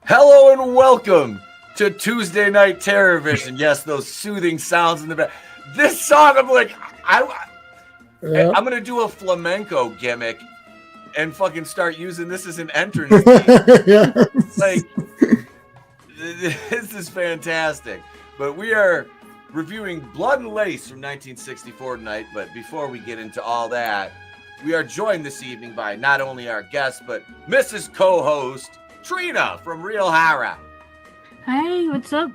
Hello and welcome to Tuesday Night TerrorVision. Yes, those soothing sounds in the back. This song, I'm like, I'm going to do a flamenco gimmick and fucking start using this as an entrance. Yeah. Like, this is fantastic. But we are reviewing Blood and Lace from 1964 tonight. But before we get into all that, we are joined this evening by not only our guest, but Mrs. Co-host Trina from Real Hara. Hey, what's up?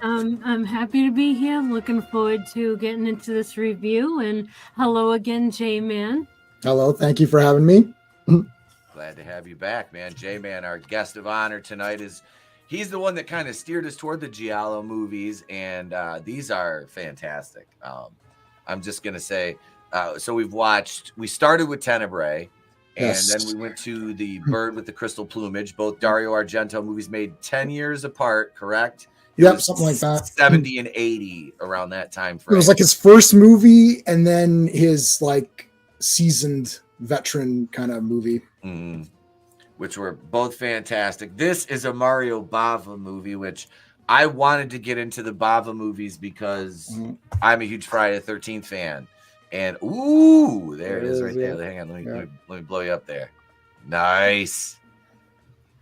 I'm happy to be here. I'm looking forward to getting into this review. And hello again, J-Man. Hello, thank you for having me. Glad to have you back, man. J-Man, our guest of honor tonight, he's the one that kind of steered us toward the Giallo movies, and these are fantastic. I'm just going to say, so we started with Tenebrae, and Yes. then we went to the Bird with the Crystal Plumage. Both Dario Argento movies made 10 years apart, correct? Yep, something like that. 70 and 80 around that time It frame. was like his first movie and then his like seasoned veteran kind of movie. Which were both fantastic. This is a Mario Bava movie, which I wanted to get into the Bava movies because I'm a huge Friday the 13th fan. And ooh, there it is right there. Hang on, let me blow you up there. Nice.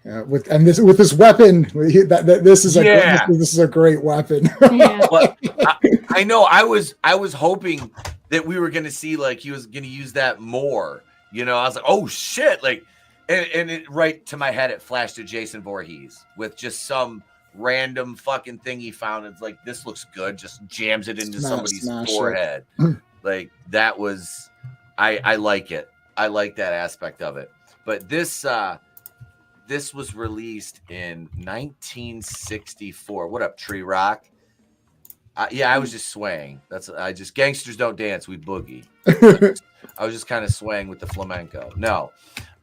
With this weapon, this is a great weapon. Yeah. But I know I was hoping that we were gonna see like he was gonna use that more. You know, I was like, oh shit, like, and it right to my head it flashed to Jason Voorhees with just some random fucking thing he found. It's like, this looks good, just jams it into somebody's forehead. Like that was, I like it. I like that aspect of it. But this was released in 1964. What up, Tree Rock? Yeah, I was just swaying. Gangsters don't dance, we boogie. I was just kind of swaying with the flamenco. No,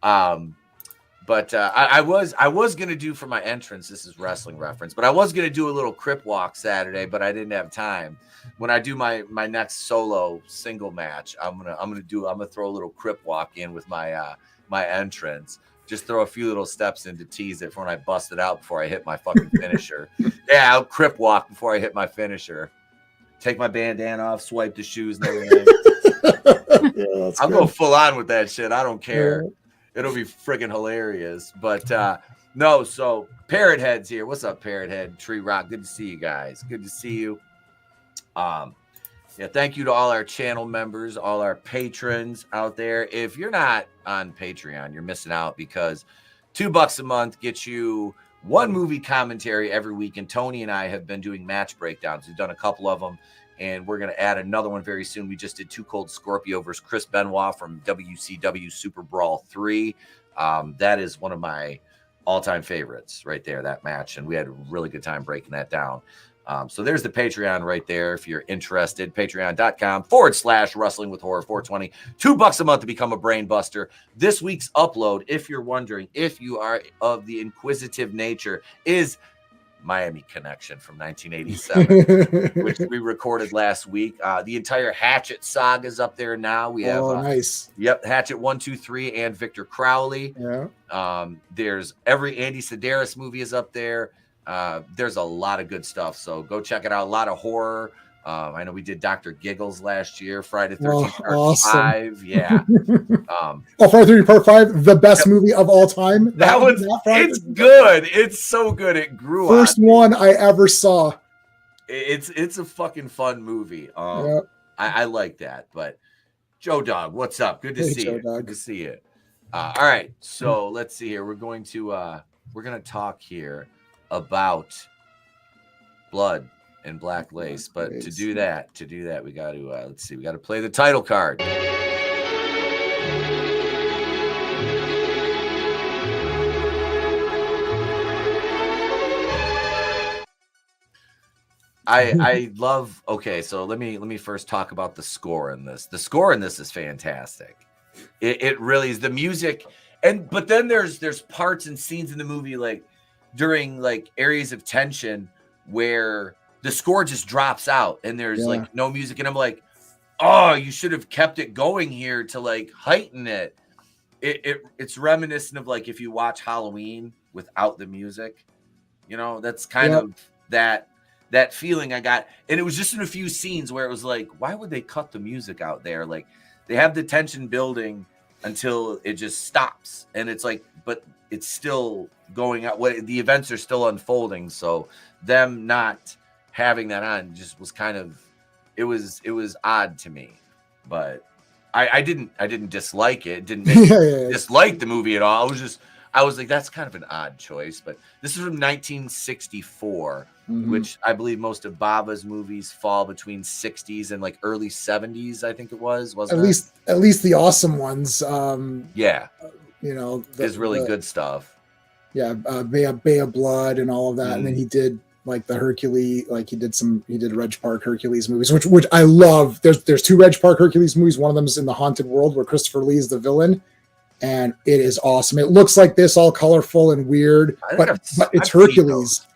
but I was gonna do for my entrance. This is wrestling reference, but I was gonna do a little crip walk Saturday, but I didn't have time. When I do my next solo single match, I'm gonna throw a little crip walk in with my my entrance. Just throw a few little steps in to tease it for when I bust it out before I hit my fucking finisher. Yeah, I'll crip walk before I hit my finisher. Take my bandana off, swipe the shoes and everything. I'll go full on with that shit. I don't care. Yeah. It'll be freaking hilarious. But no, so Parrot Head's here. What's up, Parrot Head? Tree Rock. Good to see you guys. Good to see you. Yeah, thank you to all our channel members, all our patrons out there. If you're not on Patreon, you're missing out because $2 a month gets you one movie commentary every week. And Tony and I have been doing match breakdowns. We've done a couple of them, and we're going to add another one very soon. We just did Too Cold Scorpio versus Chris Benoit from WCW Super Brawl 3. That is one of my all-time favorites right there, that match. And we had a really good time breaking that down. So there's the Patreon right there. If you're interested, patreon.com/wrestling with horror 420, $2 a month to become a brain buster. This week's upload, if you're wondering, if you are of the inquisitive nature, is Miami Connection from 1987, which we recorded last week. The entire Hatchet saga is up there now. We have nice. Yep, Hatchet 1, 2, 3, and Victor Crowley. Yeah. There's every Andy Sedaris movie is up there. There's a lot of good stuff, so go check it out. A lot of horror. I know we did Dr. Giggles last year, Friday the 13th Part awesome. 5. Yeah. Friday the 13th Part 5, the best movie of all time. It's good. It's so good. It grew First one I ever saw. It's a fucking fun movie. I like that. But Joe Dog, what's up? Good to see you. Good to see you. All right, so let's see here. We're going to talk here about Blood and Black Lace, but to do that we got to let's see, we got to play the title card. I love. Okay, so let me first talk about the score in this. The score in this is fantastic. It really is. The music, but then there's parts and scenes in the movie like during like areas of tension where the score just drops out and there's like no music, and I'm like, oh, you should have kept it going here to like heighten it. It's reminiscent of like if you watch Halloween, without the music. You know, that's kind of that feeling I got. And it was just in a few scenes where it was like, why would they cut the music out there? Like, they have the tension building until it just stops. And it's like, but it's still going out. The events are still unfolding. So them not having that on just was kind of, it was odd to me. But I didn't dislike it. Didn't make dislike the movie at all. I was like, that's kind of an odd choice. But this is from 1964, which I believe most of Bava's movies fall between 60s and like early 70s. I think it wasn't at least the awesome ones. You know, is really good stuff. Yeah, Bay of Blood and all of that, and then he did like the Hercules, like he did Reg Park Hercules movies, which I love. There's two Reg Park Hercules movies. One of them is in the Haunted World where Christopher Lee is the villain, and it is awesome. It looks like this, all colorful and weird, but it's Hercules.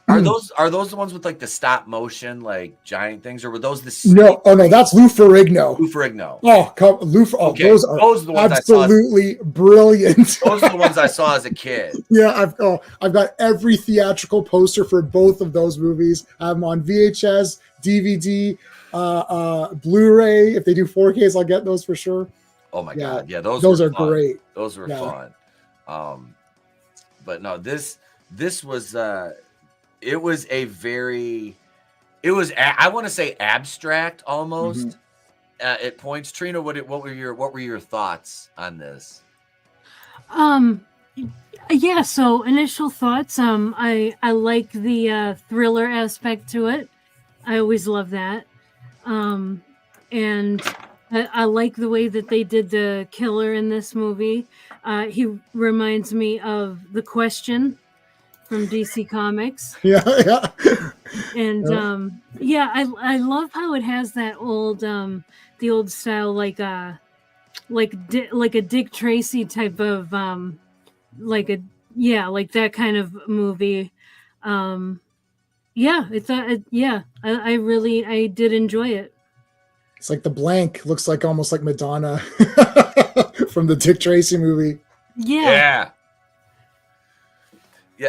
Are those the ones with like the stop motion, like giant things, or were those the no? Oh no, that's Lou Ferrigno. Okay. Those are the ones absolutely brilliant. Those are the ones I saw as a kid. Yeah, I've got every theatrical poster for both of those movies. I'm on VHS, DVD, Blu-ray. If they do 4Ks, I'll get those for sure. Oh my god, yeah, those are fun. Great. Those were fun. But no, this was it was I want to say abstract almost at points. Trina, what were your thoughts on this? Yeah, so initial thoughts, I like the thriller aspect to it. I always love that. And I like the way that they did the killer in this movie. He reminds me of The Question from DC Comics. Yeah. And I love how it has that old the old style like a Dick Tracy type of like that kind of movie. I did enjoy it. It's like The Blank looks like almost like Madonna from the Dick Tracy movie. Yeah.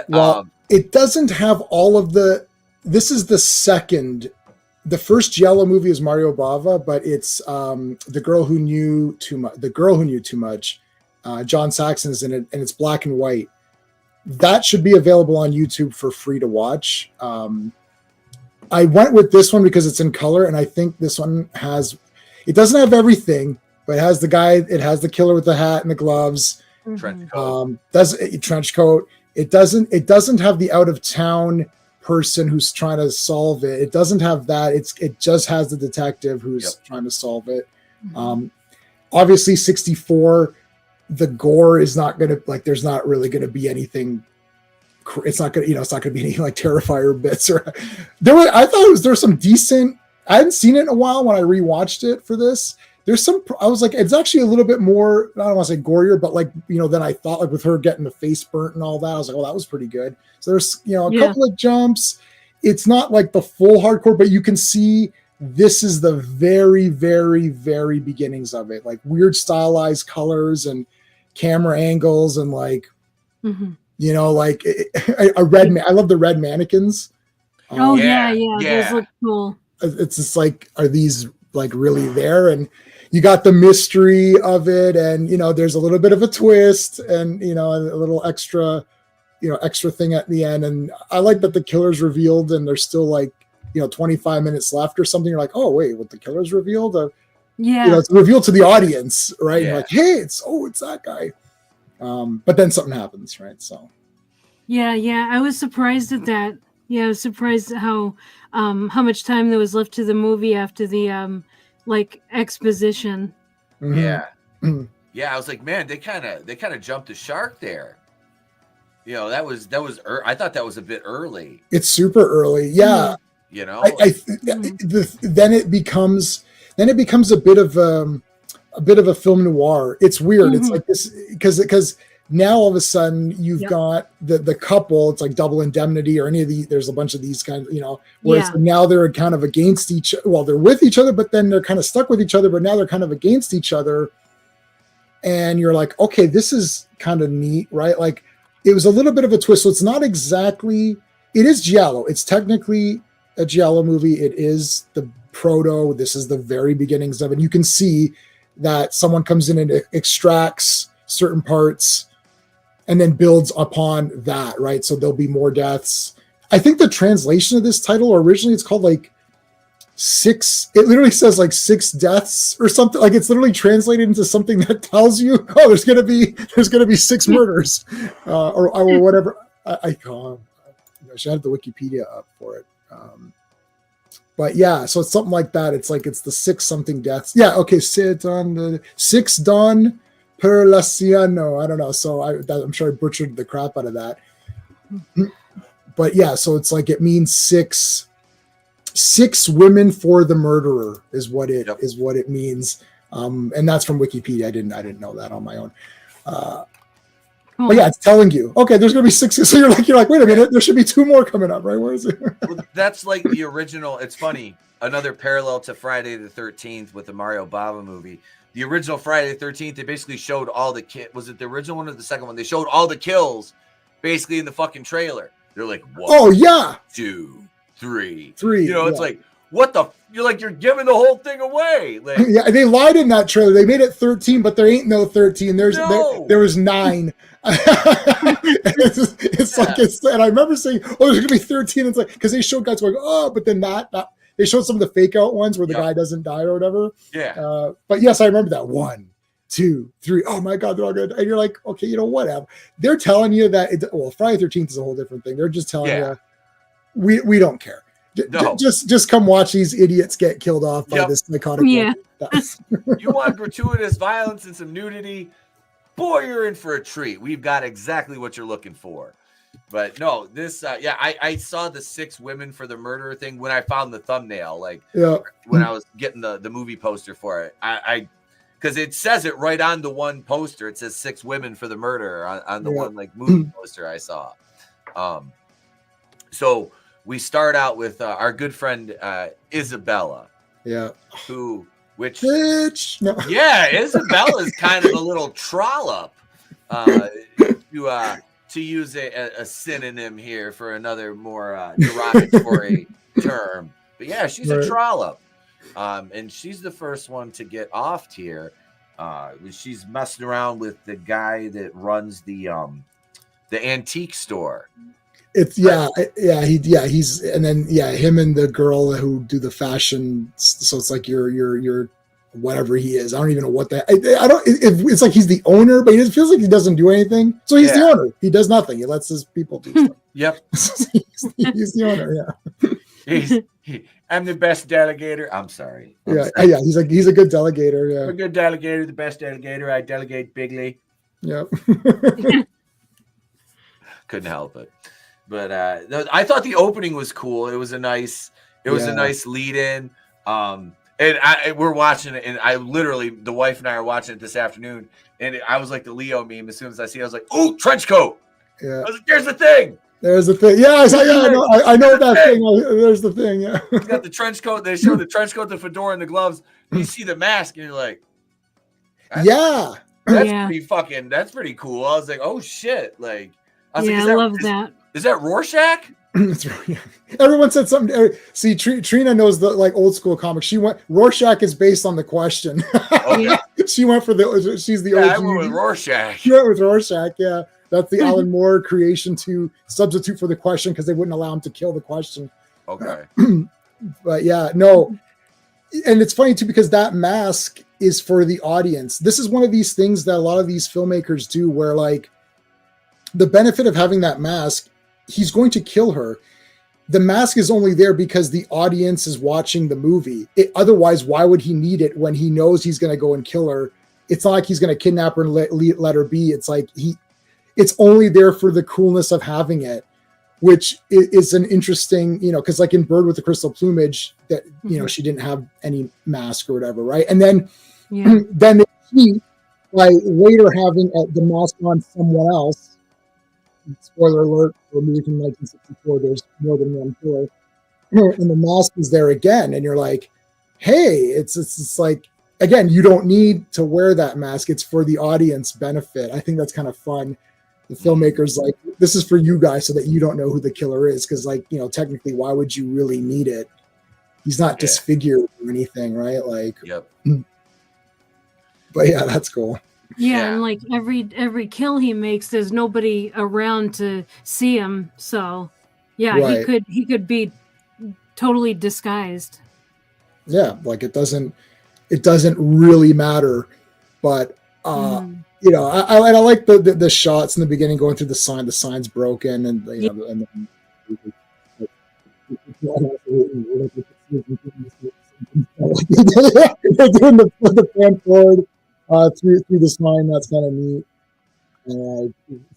Well, it doesn't have all of the. This is the second. The first Giallo movie is Mario Bava, but it's The Girl Who Knew Too Much. The Girl Who Knew Too Much. John Saxon's in it, and it's black and white. That should be available on YouTube for free to watch. I went with this one because it's in color, and I think this one has. It doesn't have everything, but it has the guy. It has the killer with the hat and the gloves. Trench coat. Trench coat. It doesn't have the out of town person who's trying to solve it. It doesn't have that. It just has the detective who's trying to solve it. Obviously 64, the gore is not going to there's not really going to be anything. It's not going to be any like Terrifier bits or I thought there's some decent, I hadn't seen it in a while when I rewatched it for this. I was like, it's actually a little bit more, I don't want to say gorier, but than I thought, like with her getting the face burnt and all that. I was like, well, that was pretty good. So there's, a couple of jumps. It's not like the full hardcore, but you can see this is the very, very, very beginnings of it. Like weird stylized colors and camera angles and I love the red mannequins. Those look cool. It's just like, are these like really there? And you got the mystery of it, and there's a little bit of a twist, and a little extra thing at the end. And I like that the killer's revealed, and there's still 25 minutes left or something. You're like, oh wait, what, the killer's revealed? It's revealed to the audience, right? You're like, hey, it's that guy. But then something happens, right? So I was surprised at that. I was surprised at how much time there was left to the movie after the exposition. I was like, man, they kind of jumped the shark there. That was I thought that was a bit early. It's super early. Then it becomes a bit of a film noir. It's weird. It's like this because now all of a sudden you've got the couple. It's like Double Indemnity or any of these. There's a bunch of these kinds, where now they're kind of against each. Well, they're with each other, but then they're kind of stuck with each other. But now they're kind of against each other, and you're like, okay, this is kind of neat, right? Like, it was a little bit of a twist. So it's not exactly, it is giallo. It's technically a giallo movie. It is the proto. This is the very beginnings of it. You can see that someone comes in and extracts certain parts and then builds upon that, right? So there'll be more deaths. I think the translation of this title, originally it's called like six, it literally says like 6 deaths or something. Like it's literally translated into something that tells you, oh, there's gonna be 6 murders, or whatever. I call them. I should have the Wikipedia up for it. But yeah, so it's something like that. It's like it's the 6 something deaths. Yeah, okay, sit on the 6 Don per Laciano. I don't know. So I'm sure I butchered the crap out of that. But yeah, so it's like it means 6 women for the murderer is what it is what it means. And that's from Wikipedia. I didn't know that on my own. But yeah, it's telling you, okay, there's gonna be 6. So you're like, wait a minute, there should be 2 more coming up, right? Where is it? Well, that's like the original. It's funny. Another parallel to Friday the 13th with the Mario Bava movie. The original Friday the 13th, they basically showed all the was it the original one or the second one? They showed all the kills basically in the fucking trailer. They're like, 1, 2, 3. You know, it's like, what the? You're giving the whole thing away. Like, yeah, they lied in that trailer. They made it 13, but there ain't no 13. There was 9. It's like and I remember saying, "Oh, there's gonna be 13." It's like because they showed guys going, "Oh," but then that they showed some of the fake out ones where the guy doesn't die or whatever. Yeah. But yes, I remember that 1, 2, 3. Oh my God, they're all good. And you're like, okay, you know, whatever. They're telling you that. Friday the 13th is a whole different thing. They're just telling you, we don't care. No. Just come watch these idiots get killed off by this psychotic. Yeah. You want gratuitous violence and some nudity? Boy, you're in for a treat. We've got exactly what you're looking for. But no, this, I saw the 6 women for the murderer thing when I found the thumbnail, when I was getting the movie poster for it. Because it says it right on the one poster. It says 6 women for the murderer on the one movie poster I saw. So we start out with our good friend Isabella. Yeah. Isabella is kind of a little trollop, to use a synonym here for another more derogatory term. But yeah, she's a trollop, and she's the first one to get offed here. She's messing around with the guy that runs the antique store. It's he's and then him and the girl who do the fashion. So it's like you're whatever he is. I don't even know what that. I don't. It's like he's the owner, but it feels like he doesn't do anything. So he's the owner. He does nothing. He lets his people do stuff. Yep. he's the owner. Yeah. I'm the best delegator. I'm sorry. He's a good delegator. Yeah. I'm a good delegator. The best delegator. I delegate bigly. Yep. Couldn't help it. But I thought the opening was cool. It was a nice lead in. And we're watching it, and I literally, the wife and I are watching it this afternoon, and I was like the Leo meme. As soon as I see it, I was like, "Oh, trench coat!" Yeah. I was like, "There's the thing." There's the thing. Yeah, I know that thing. There's the thing. Yeah. He's got the trench coat. They show the trench coat, the fedora, and the gloves. And you see the mask, and you're like, that's pretty fucking. That's pretty cool. I was like, "Oh shit!" Like, I was I love that. Is that Rorschach? Everyone said something. See, Trina knows the old school comics. She went. Rorschach is based on the question. Okay. She went for the. She's the OG. I went with Rorschach. She went with Rorschach. Yeah, that's the Alan Moore creation to substitute for the question because they wouldn't allow him to kill the question. Okay. But yeah, no, and it's funny too because that mask is for the audience. This is one of these things that a lot of these filmmakers do, where the benefit of having that mask. He's going to kill her. The mask is only there because the audience is watching the movie. Otherwise, why would he need it when he knows he's going to go and kill her? It's not like he's going to kidnap her and let her be. It's like it's only there for the coolness of having it, which is an interesting, because like in Bird with the Crystal Plumage, that she didn't have any mask or whatever, right? And then then they cheat by later having the mask on someone else. Spoiler alert, for a movie from 1964, there's more than one killer. And the mask is there again. And you're like, hey, it's like, again, you don't need to wear that mask. It's for the audience benefit. I think that's kind of fun. The filmmaker's like, this is for you guys so that you don't know who the killer is. Because, like, you know, technically, why would you really need it? He's not disfigured or anything, right? Like, yep. But yeah, that's cool. Yeah, and like every kill he makes, there's nobody around to see him. So, yeah, Right. he could be totally disguised. Yeah, like it doesn't really matter. But you know, I like the shots in the beginning going through the sign. The sign's broken, and you know, and then they're doing the fan forward through the sign. That's kind of neat. And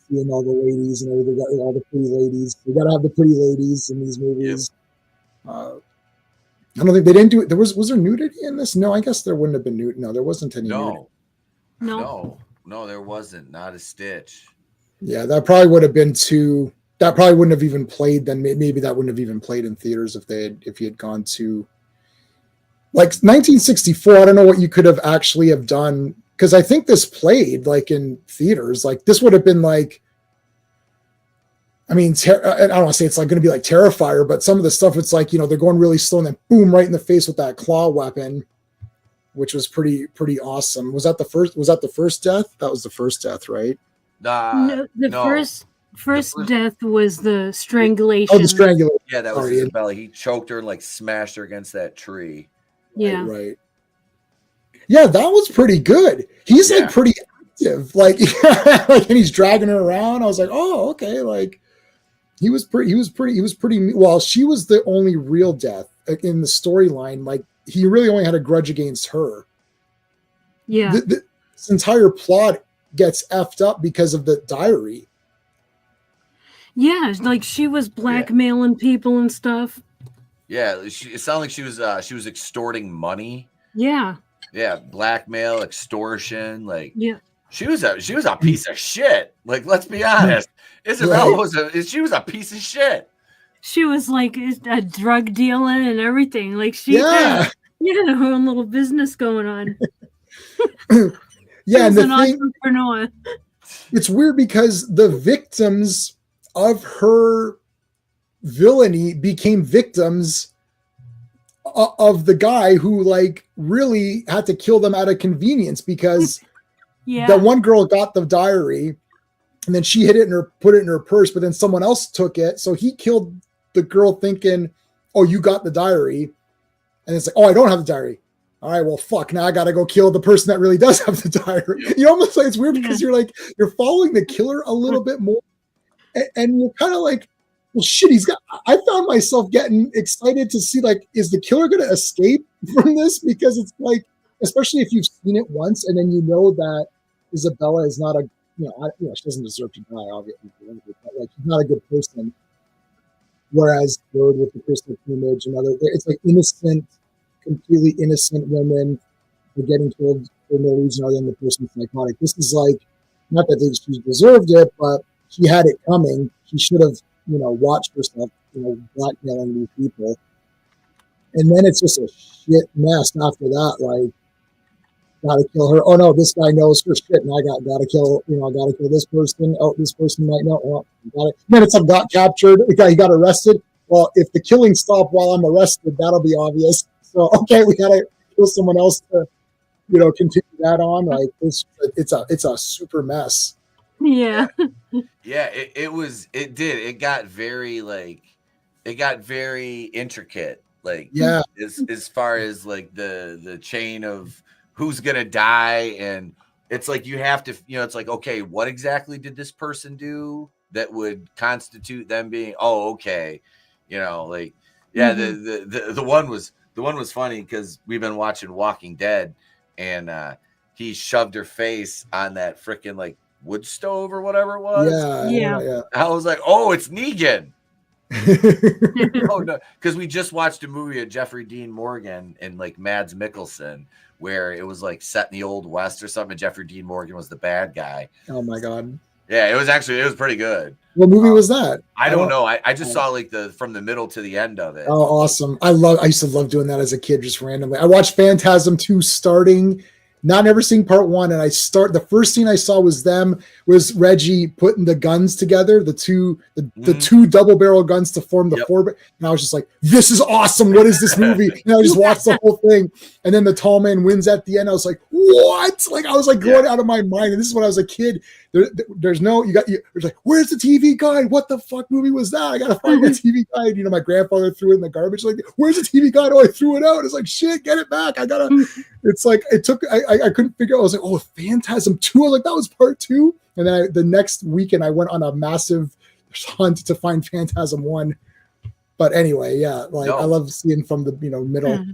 seeing all the ladies and everything, all the pretty ladies. We got to have the pretty ladies in these movies. Yep. I don't think they didn't do it. Was there nudity in this? No, I guess there wouldn't have been nudity. No, there wasn't any nudity. No, there wasn't. Not a stitch. Yeah, that probably would have been too. That probably wouldn't have even played. Then maybe that wouldn't have even played in theaters if he had gone to like 1964. I don't know what you could have actually have done, because I think this played like in theaters. Like this would have been like. I mean, I don't want to say it's like going to be like Terrifier, but some of the stuff, it's like, you know, they're going really slow and then boom, right in the face with that claw weapon, which was pretty awesome. Was that the first death? That was the first death, right? No, the first death was the strangulation. Oh, the strangulation. Yeah, that was Isabella. He choked her and like smashed her against that tree. Yeah. Right. Yeah, that was pretty good. He's like pretty active. Like, and he's dragging her around. I was like, oh, okay. Like, he was pretty, well, she was the only real death in the storyline. Like, he really only had a grudge against her. Yeah. This entire plot gets effed up because of the diary. Yeah, like she was blackmailing people and stuff. Yeah, it sounded like she was extorting money. Yeah. Yeah, blackmail, extortion, like she was a piece of shit. Like, let's be honest. Isabella was a piece of shit. She was like a drug dealer and everything. Like she had her own little business going on. Yeah, and an entrepreneur. It's weird because the victims of her villainy became victims of the guy who like really had to kill them out of convenience, because the one girl got the diary and then she hid it put it in her purse, but then someone else took it. So he killed the girl thinking, oh, you got the diary. And it's like, oh, I don't have the diary. All right, well, fuck. Now I got to go kill the person that really does have the diary. You almost like, it's weird because you're following the killer a little bit more. And you're kind of like, well, shit, I found myself getting excited to see, like, is the killer going to escape from this? Because it's like, especially if you've seen it once and then you know that Isabella is not she doesn't deserve to die, obviously, but like, she's not a good person. Whereas Bird with the crystal plumage and it's like innocent, completely innocent women are getting killed for no reason other than the person's psychotic. This is like, not that she deserved it, but she had it coming. She should have, watched herself, blackmailing these people. And then it's just a shit mess after that. Like, gotta kill her. Oh no, this guy knows her shit, and I gotta kill. Gotta kill this person. Oh, this person might know. Oh, got it. Then it's got captured. He got arrested. Well, if the killing stopped while I'm arrested, that'll be obvious. So okay, we gotta kill someone else to, continue that on. Like it's a super mess. Yeah. Yeah, it got very intricate. Like, as far as like the chain of who's gonna die, and it's like you have to, it's like, okay, what exactly did this person do that would constitute them being? Oh, okay, the one was funny because we've been watching Walking Dead, and he shoved her face on that freaking like wood stove or whatever it was. Yeah. I was like, oh, it's Negan. Oh no, because we just watched a movie of Jeffrey Dean Morgan and like Mads Mikkelsen, where it was like set in the Old West or something, and Jeffrey Dean Morgan was the bad guy. Oh my god. Yeah, it was pretty good. What movie was that? I don't know. I just saw like from the middle to the end of it. Oh, awesome. I used to love doing that as a kid, just randomly. I watched Phantasm 2 starting, not never seen part 1, and the first scene I saw was Reggie putting the guns together, the two double barrel guns to form the four, and I was just like, this is awesome, what is this movie? And I just watched the whole thing, and then the tall man wins at the end. I was like, what? Like, I was like going out of my mind, and this is when I was a kid. There's like, where's the TV guide? What the fuck movie was that? I gotta find the TV guide. You know, my grandfather threw it in the garbage. Like, where's the TV guide? Oh, I threw it out. It's like, shit, get it back. It's like, I couldn't figure out. I was like, oh, Phantasm 2. I was like, that was part 2. And then the next weekend I went on a massive hunt to find Phantasm 1. But anyway, I love seeing from the middle.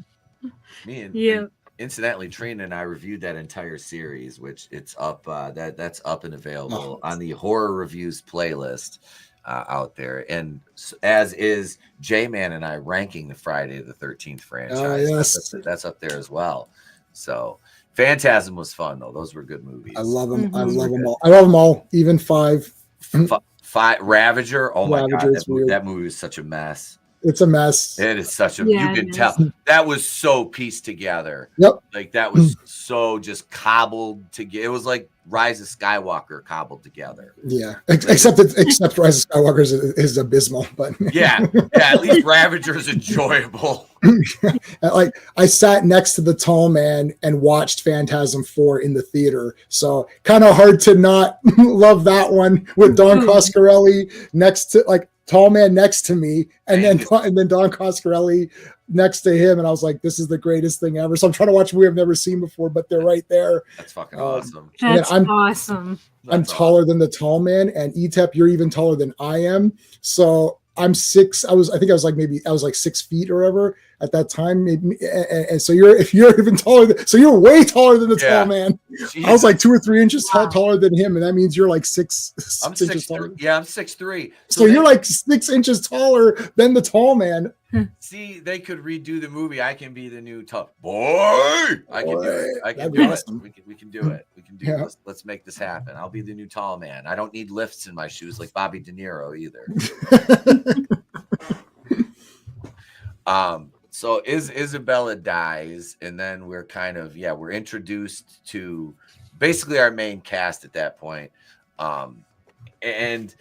Incidentally, Trina and I reviewed that entire series, which it's up. That's up and available on the horror reviews playlist out there, and as is J-Man and I ranking the Friday the 13th franchise. Yes, that's up there as well. So Phantasm was fun though; those were good movies. I love them. I love them all. I love them all. Even 5. 5 Ravager. Oh my god, that movie was such a mess. It's a mess. It is such a, you can tell that was so pieced together. Yep. Like that was so just cobbled together. It was like Rise of Skywalker cobbled together. Yeah. Except Rise of Skywalker is abysmal, but yeah. At least Ravager is enjoyable. Like I sat next to the tall man and watched Phantasm 4 in the theater. So kind of hard to not love that one with Don Coscarelli next to tall man next to me, and then Don Coscarelli next to him, and I was like, "This is the greatest thing ever." So I'm trying to watch a movie I've never seen before, but they're right there. That's fucking awesome. That's awesome. I'm taller than the tall man, and Etep, you're even taller than I am. So I'm 6. I think I was like 6 feet or whatever at that time. Maybe, and so you're even taller. So you're way taller than the tall man. Jesus. I was like 2 or 3 inches taller than him, and that means you're like 6 inches taller. Yeah, I'm 6'3". So you're like 6 inches taller than the tall man. See, they could redo the movie. I can be the new tough boy. I can do it. I can do it. We can do it. We can do it. Let's make this happen. I'll be the new tall man. I don't need lifts in my shoes like Bobby De Niro either. So Isabella dies, and then we're kind of we're introduced to basically our main cast at that point. And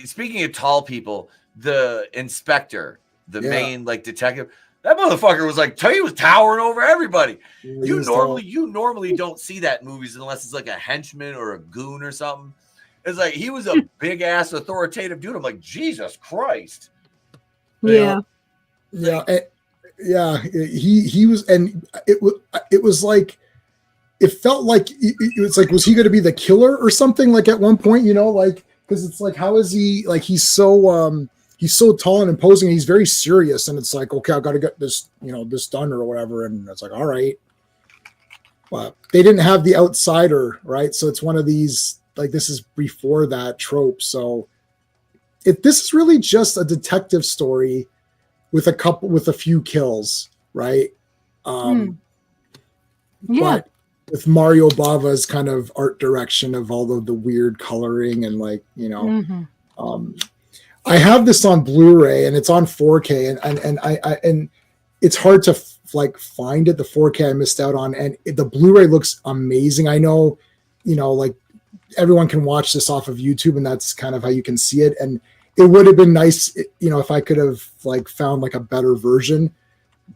speaking of tall people, the inspector, the main detective, that motherfucker was he was towering over everybody. You normally don't see that in movies unless it's like a henchman or a goon or something. It's like he was a big ass authoritative dude. I'm like, Jesus Christ. Yeah. He was, and it was like, it felt like it was like, was he going to be the killer or something? Like at one point, because it's like, how is he he's so tall and imposing, and he's very serious, and it's like, okay, I've got to get this, this done or whatever. And it's like, all right. But they didn't have the outsider, right? So it's one of these, this is before that trope. So this is really just a detective story with a few kills, right? But with Mario Bava's kind of art direction of all of the weird coloring and I have this on Blu-ray and it's on 4K and it's hard to find it. The 4K I missed out on, and the Blu-ray looks amazing. I know, everyone can watch this off of YouTube, and that's kind of how you can see it. And it would have been nice, if I could have found a better version,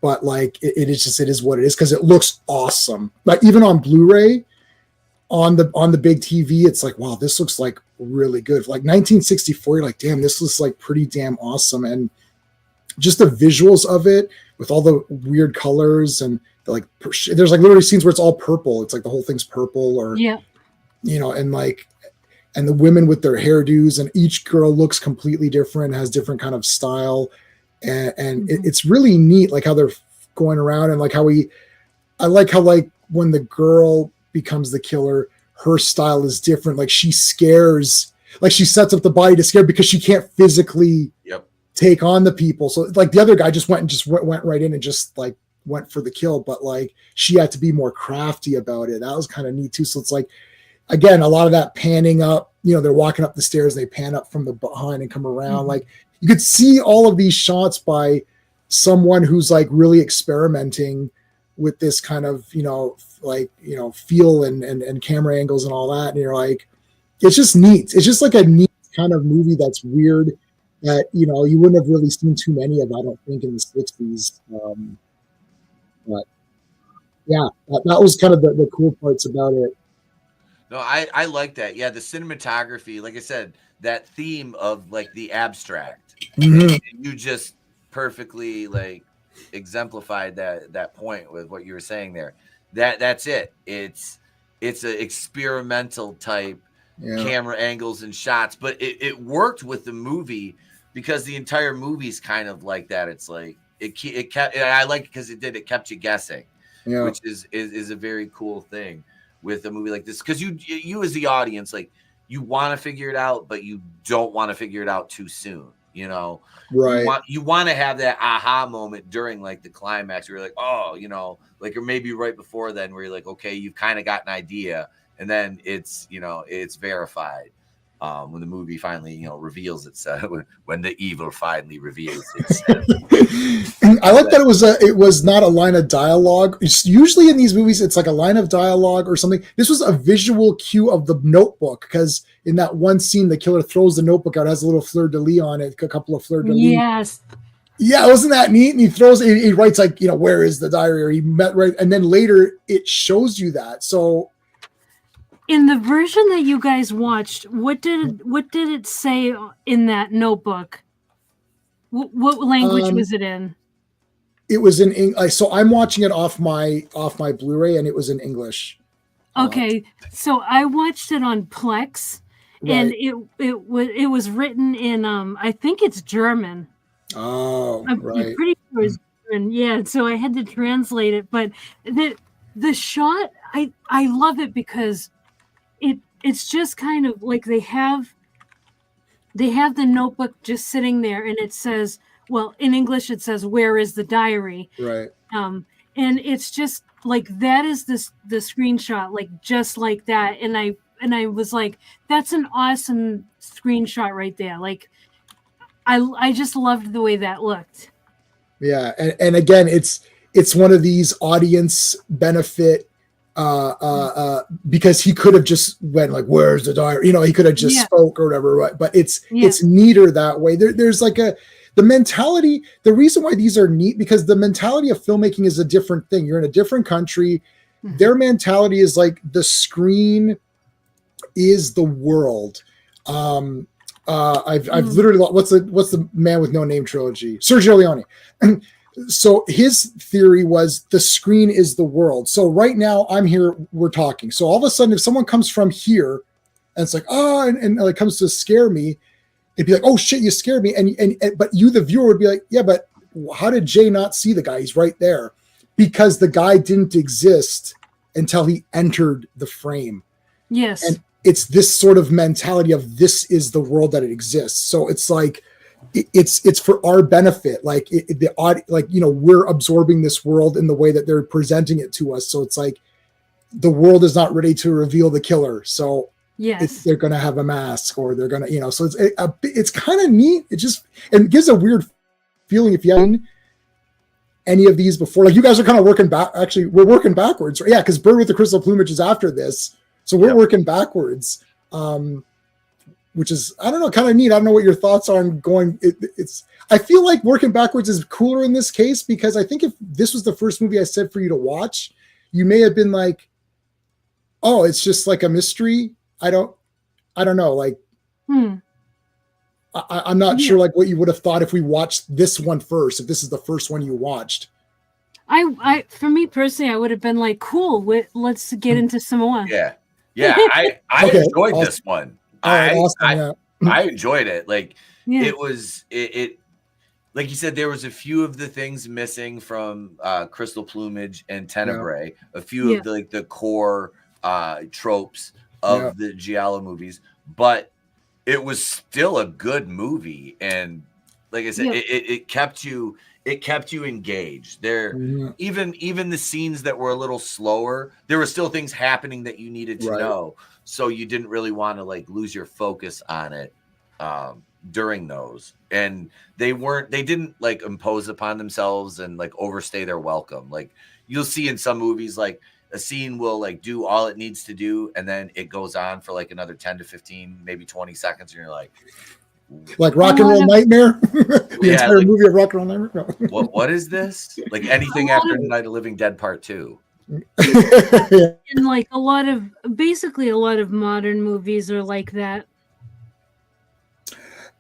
but it is what it is, because it looks awesome. Like even on Blu-ray, on the big TV, it's like, wow, this looks really good. 1964, you're like, damn, this looks pretty damn awesome. And just the visuals of it with all the weird colors and there's literally scenes where it's all purple. It's the whole thing's purple, or and the women with their hairdos, and each girl looks completely different, has different kind of style. And it's really neat, how they're going around, and I like how when the girl becomes the killer, her style is different. She scares, she sets up the body to scare because she can't physically take on the people. So the other guy just went right in and just went for the kill, but she had to be more crafty about it. That was kind of neat too. So it's again, a lot of that panning up, they're walking up the stairs, and they pan up from the behind and come around. You could see all of these shots by someone who's really experimenting with this kind of, feel and camera angles and all that. And you're like, it's just neat. It's just like a neat kind of movie that's weird that, you wouldn't have really seen too many of, I don't think, in the 60s. But yeah, that was kind of the cool parts about it. No, I like that. Yeah, the cinematography, like I said, that theme of like the abstract. Mm-hmm. You just perfectly like exemplified that point with what you were saying there. That's it. It's an experimental type camera angles and shots, but it worked with the movie because the entire movie's kind of like that. It's like it kept. I like it because it kept you guessing, which is a very cool thing with a movie like this, because you as the audience, like, you want to figure it out, but you don't want to figure it out too soon. Right. You want to have that aha moment during like the climax where you're like, oh, like, or maybe right before then where you're like, okay, you've kind of got an idea, and then it's verified when the movie finally reveals itself, when the evil finally reveals itself. I like that it was not a line of dialogue. It's usually in these movies it's like a line of dialogue or something. This was a visual cue of the notebook, because in that one scene the killer throws the notebook out, has a little fleur-de-lis on it, a couple of fleur-de-lis. Yes. Yeah, wasn't that neat? And he writes like, where is the diary? Or he met right, and then later it shows you that. So in the version that you guys watched, what did it say in that notebook? What language was it in? It was in English. So I'm watching it off my Blu-ray, and it was in English. Okay, so I watched it on Plex, and it was written in I think it's German. Oh, I'm right. pretty sure it's German. Yeah, so I had to translate it, but the shot, I love it because it's just kind of like they have the notebook just sitting there, and it says, well, in English it says, where is the diary? Right. And it's just like, that is the screenshot, like just like that. And I was like, that's an awesome screenshot right there. Like, I just loved the way that looked. Yeah. And again, it's one of these audience benefit, because he could have just went like, where's the diary? He could have just spoke or whatever, right? But it's neater that way. There's like the mentality, the reason why these are neat, because the mentality of filmmaking is a different thing. You're in a different country. Mm-hmm. Their mentality is like, the screen is the world. I've literally, what's the Man with No Name trilogy? Sergio Leone. So his theory was, the screen is the world. So right now I'm here, we're talking. So all of a sudden, if someone comes from here and it's like, oh, and like comes to scare me, it'd be like, oh shit, you scared me. And but you, the viewer, would be like, yeah, but how did Jay not see the guy? He's right there. Because the guy didn't exist until he entered the frame. Yes. And it's this sort of mentality of, this is the world that it exists. So it's like, it's for our benefit. Like we're absorbing this world in the way that they're presenting it to us. So it's like, the world is not ready to reveal the killer. So yes, they're going to have a mask, or they're going to, so it's kind of neat. It gives a weird feeling if you haven't seen any of these before. Like, you guys are kind of working back. Actually, we're working backwards. Right? Yeah. Because Bird with the Crystal Plumage is after this. So we're working backwards. Which is, I don't know, kind of neat. I don't know what your thoughts are on going. I feel like working backwards is cooler in this case, because I think if this was the first movie I said for you to watch, you may have been like, oh, it's just like a mystery. I don't know. Like, I'm not sure like what you would have thought if we watched this one first, if this is the first one you watched. I for me personally, I would have been like, cool, let's get into some more. Yeah. I enjoyed this one. I enjoyed it. Like, it was it like you said, there was a few of the things missing from Crystal Plumage and Tenebrae, a few of the core tropes of the Giallo movies, but it was still a good movie. And like I said, it kept you engaged. There, even the scenes that were a little slower, there were still things happening that you needed to know. So you didn't really want to like lose your focus on it. during those, and they didn't like impose upon themselves and like overstay their welcome. Like you'll see in some movies, like a scene will like do all it needs to do, and then it goes on for like another 10 to 15, maybe 20 seconds, and you're like Rock and Roll Nightmare. The entire like, movie of Rock and Roll Nightmare. No. what is this? Like anything after Night of Living Dead Part 2. And like a lot of modern movies are like that.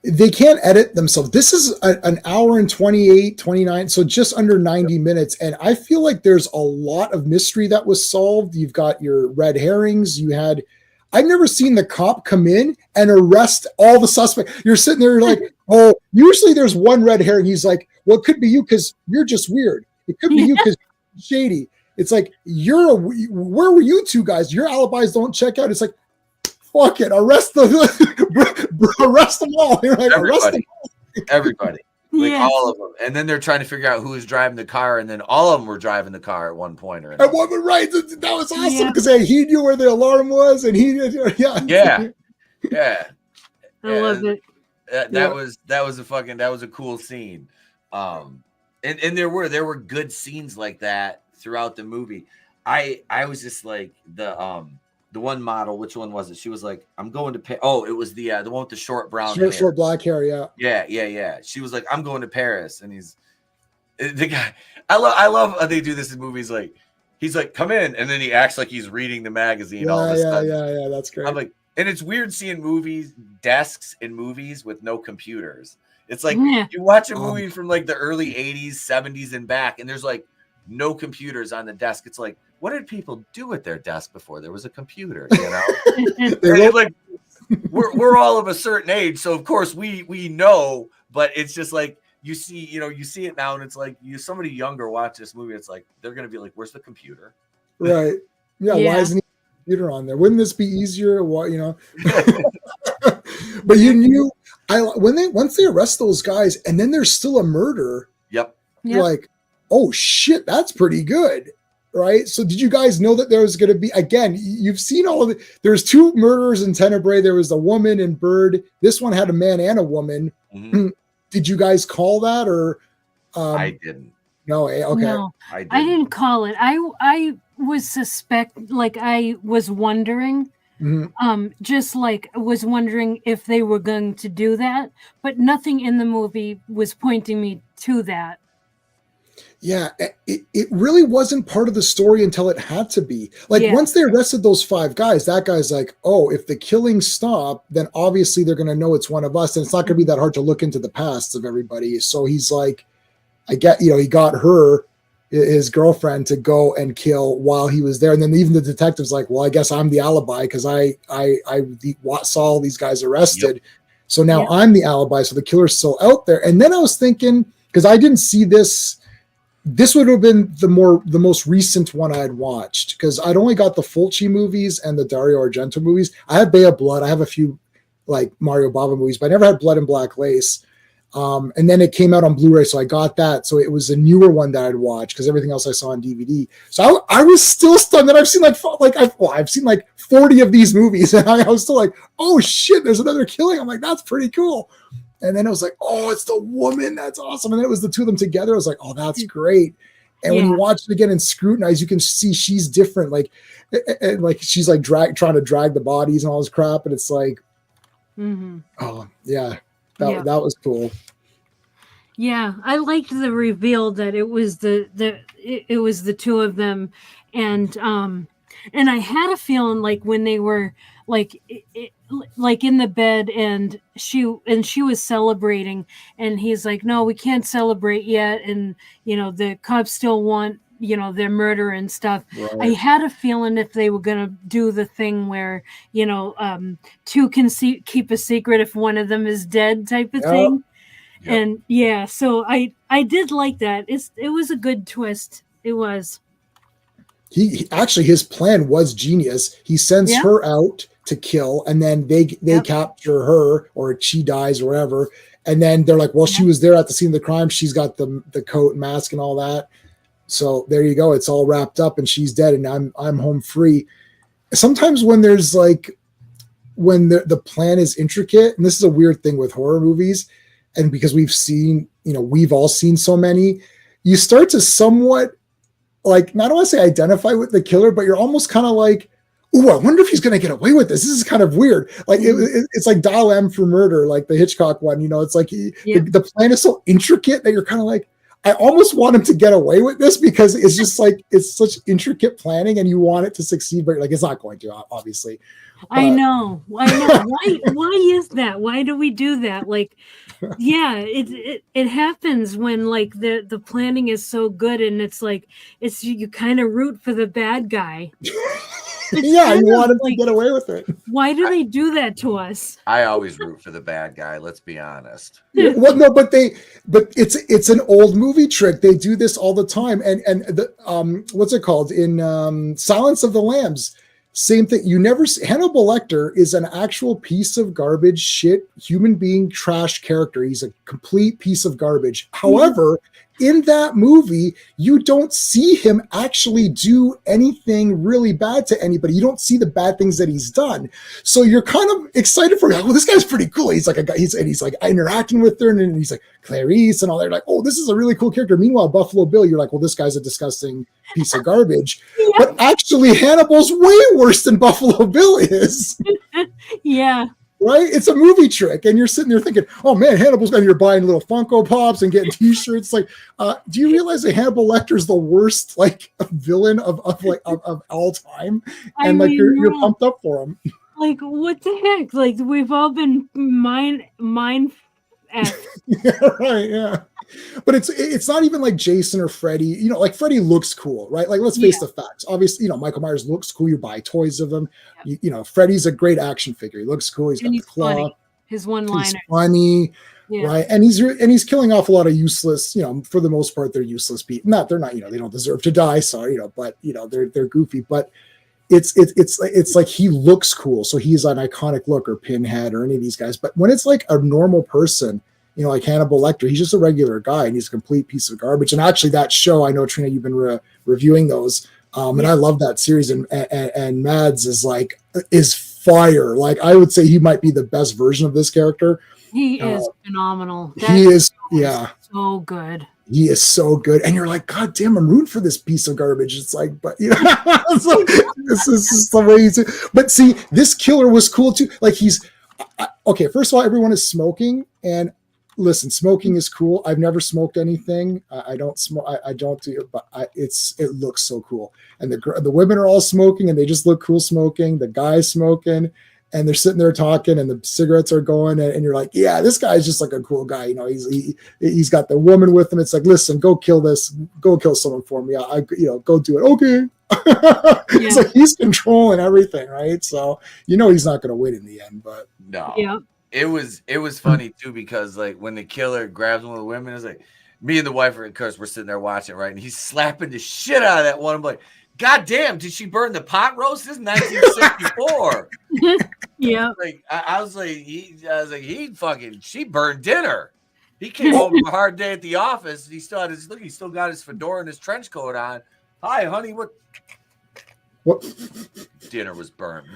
They can't edit themselves. This is an hour and 28, 29, so just under 90 minutes. And I feel like there's a lot of mystery that was solved. You've got your red herrings. I've never seen the cop come in and arrest all the suspects. You're sitting there like, oh, usually there's one red herring. He's like, well, it could be you because you're just weird. It could be you because you're shady. It's like, where were you two guys? Your alibis don't check out. It's like, fuck it, arrest them all. You're like, everybody, like all of them. And then they're trying to figure out who was driving the car, and then all of them were driving the car at one point or another. At one point, right? That was awesome because he knew where the alarm was, and he did. Yeah. I love it. That was a cool scene. And there were good scenes like that throughout the movie. I was just like the one model, which one was it? She was like, I'm going to it was the one with the short brown hair. Short black hair, yeah. She was like, I'm going to Paris. And the guy, I love how they do this in movies. Like, he's like, come in, and then he acts like he's reading the magazine all of a sudden. Yeah, that's great. I'm like, and it's weird seeing desks in movies with no computers. It's like you watch a movie from like the early 80s, 70s, and back, and there's like no computers on the desk. It's like, what did people do at their desk before there was a computer? You know, like we're all of a certain age, so of course we know. But it's just like you see it now, and it's like somebody younger watch this movie. It's like they're gonna be like, "Where's the computer?" Right? Yeah. Why isn't he computer on there? Wouldn't this be easier? What But you knew once they arrest those guys, and then there's still a murder. Yep. You're like, oh shit, that's pretty good. Right. So did you guys know that there was going to be, again, you've seen all of it. There's two murderers in Tenebrae. There was a woman in Bird. This one had a man and a woman. Mm-hmm. Did you guys call that or? I didn't. No. Okay. No, I didn't call it. I was I was wondering, just like was wondering if they were going to do that, but nothing in the movie was pointing me to that. Yeah, it really wasn't part of the story until it had to be. Like once they arrested those 5 guys, that guy's like, oh, if the killings stop, then obviously they're going to know it's one of us. And it's not going to be that hard to look into the pasts of everybody. So he's like, he got his girlfriend to go and kill while he was there. And then even the detective's like, well, I guess I'm the alibi because I saw all these guys arrested. Yep. So now I'm the alibi. So the killer's still out there. And then I was thinking, because I didn't see this would have been the most recent one I had watched because I'd only got the Fulci movies and the Dario Argento movies. I have Bay of Blood. I have a few like Mario Bava movies, but I never had Blood and Black Lace. And then it came out on Blu-ray, so I got that. So it was a newer one that I'd watched because everything else I saw on DVD. So I was still stunned that I've seen I've seen like 40 of these movies, and I was still like, oh shit, there's another killing. I'm like, that's pretty cool. And then I was like, oh, it's the woman. That's awesome. And then it was the two of them together. I was like, oh, that's great. And when you watch it again and scrutinize, you can see she's different. Like she's like trying to drag the bodies and all this crap. And it's like, oh yeah, that was cool. Yeah, I liked the reveal that it was it was the two of them, and I had a feeling like when they were like in the bed and she was celebrating, and he's like, no, we can't celebrate yet, and the cops still want their murder and stuff. Right. I had a feeling if they were gonna do the thing where two can keep a secret if one of them is dead type of thing. Yep. And so I did like that. It was a good twist. It was. He actually, his plan was genius. He sends her out to kill, and then they capture her, or she dies or whatever. And then they're like, well, she was there at the scene of the crime. She's got the coat and mask and all that. So there you go. It's all wrapped up and she's dead and I'm home free. Sometimes when there's like, when the plan is intricate, and this is a weird thing with horror movies, and because we've all seen so many, you start to somewhat like, not want to say identify with the killer, but you're almost kind of like, ooh, I wonder if he's going to get away with this. This is kind of weird. Like it's like Dial M for Murder, like the Hitchcock one. It's like the plan is so intricate that you're kind of like, I almost want him to get away with this because it's just like, it's such intricate planning and you want it to succeed, but you're like, it's not going to, obviously. I know. Why is that? Why do we do that? Like, yeah, it happens when like the planning is so good and it's like, you kind of root for the bad guy. Yeah, you want him to get away with it. Why do they do that to us? I always root for the bad guy. Let's be honest. Well, no, but it's an old movie trick. They do this all the time. And the what's it called in Silence of the Lambs? Same thing. You never see Hannibal Lecter is an actual piece of garbage, shit, human being, trash character. He's a complete piece of garbage. However, in that movie, you don't see him actually do anything really bad to anybody. You don't see the bad things that he's done. So you're kind of excited for him. Like, well, this guy's pretty cool. He's like a guy, he's like interacting with her, and he's like Clarice and all that. Like, oh, this is a really cool character. Meanwhile, Buffalo Bill, you're like, well, this guy's a disgusting piece of garbage. Yeah. But actually, Hannibal's way worse than Buffalo Bill is. Yeah. Right? It's a movie trick. And you're sitting there thinking, oh man, Hannibal's going, you're buying little Funko Pops and getting t-shirts. Like, do you realize that Hannibal Lecter is the worst like villain of all time? And like you're pumped up for him. Like, what the heck? Like, we've all been mind yeah, right, yeah. But it's not even like Jason or Freddy. Like Freddy looks cool, right? Like, let's face the facts. Obviously, Michael Myers looks cool. You buy toys of him. Yeah. Freddy's a great action figure. He looks cool. He's got the claw. Funny. His one-liner. He's funny, right? And he's killing off a lot of useless. For the most part, they're useless people. They're not. They don't deserve to die. So but they're goofy. But it's like he looks cool, so he's an iconic look, or Pinhead or any of these guys. But when it's like a normal person, like Hannibal Lecter, he's just a regular guy and he's a complete piece of garbage. And actually that show, I know, Trina, you've been reviewing those. And I love that series. And Mads is fire. Like, I would say he might be the best version of this character. He is phenomenal. He is, yeah. So good. He is so good. And you're like, God damn, I'm rooting for this piece of garbage. It's like, but so, this is the way he's, but see, this killer was cool too. Like okay, first of all, everyone is smoking, and listen, smoking is cool. I've never smoked anything. I don't smoke. I don't do it, but it looks so cool. And the women are all smoking, and they just look cool smoking. The guy's smoking, and they're sitting there talking, and the cigarettes are going, and you're like, yeah, this guy's just like a cool guy. He's got the woman with him. It's like, listen, go kill someone for me. Go do it. Okay. Yeah. So he's controlling everything, right? So he's not going to win in the end, but no. Yeah. It was funny too, because like when the killer grabs one of the women, it's like me and the wife are, of course, we're sitting there watching, right? And he's slapping the shit out of that one. I'm like, God damn, did she burn the pot roast? This is 1964. Yeah. Like I was like, she burned dinner. He came home from a hard day at the office. He still got his fedora and his trench coat on. Hi, honey, what? Dinner was burnt.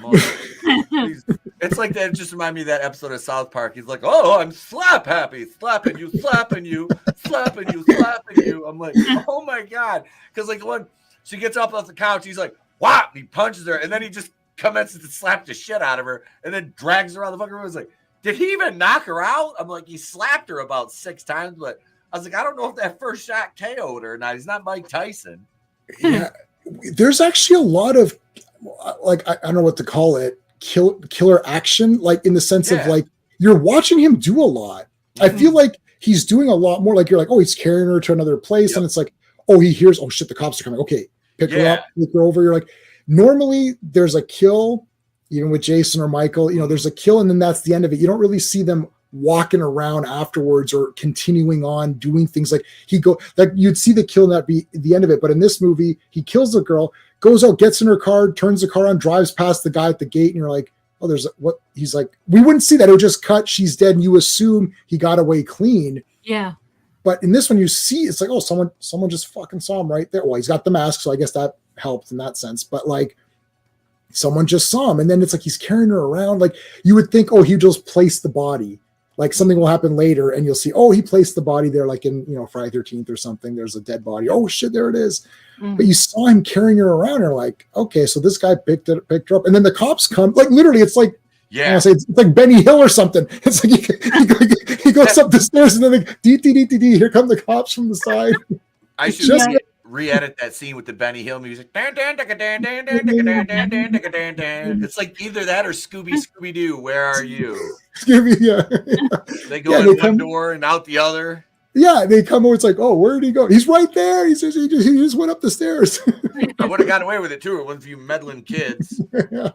It's like that. It just reminded me of that episode of South Park. He's like, oh, I'm slap happy, slapping you, slapping you, slapping you, slapping you. I'm like, oh my God. Because like when she gets up off the couch, he's like, whop, he punches her, and then he just commences to slap the shit out of her, and then drags her around the fucking room. He's like, did he even knock her out? I'm like, he slapped her about 6 times, but I was like, I don't know if that first shot KO'd her or not. He's not Mike Tyson. Yeah. There's actually a lot of, like, I don't know what to call it, killer action, like in the sense of like you're watching him do a lot. I feel like he's doing a lot more. Like you're like, oh, he's carrying her to another place, and it's like, oh, he hears, oh shit, the cops are coming. Okay, pick her up, pick her over. You're like, normally there's a kill, even with Jason or Michael. There's a kill, and then that's the end of it. You don't really see them walking around afterwards or continuing on doing things like you'd see the kill and that be the end of it. But in this movie, he kills the girl, goes out, gets in her car, turns the car on, drives past the guy at the gate, and you're like, oh, there's what? He's like, we wouldn't see that. It would just cut. She's dead. And you assume he got away clean. Yeah. But in this one, you see, it's like, oh, someone just fucking saw him right there. Well, he's got the mask, so I guess that helped in that sense. But like, someone just saw him, and then it's like he's carrying her around. Like you would think, oh, he just placed the body. Like something will happen later, and you'll see, oh, he placed the body there, like in Friday 13th or something. There's a dead body. Oh shit, there it is. But you saw him carrying her around, and you're like, okay, so this guy picked her up, and then the cops come. Like literally, it's like it's like Benny Hill or something. It's like he goes up the stairs, and then like here come the cops from the side. I should re-edit that scene with the Benny Hill music. It's like either that or Scooby Doo. Where are you? Scooby, They go in one door and out the other. Yeah, they come over. It's like, oh, where did he go? He's right there. He says he just went up the stairs. I would have gotten away with it too. It wasn't for you meddling kids. Yeah.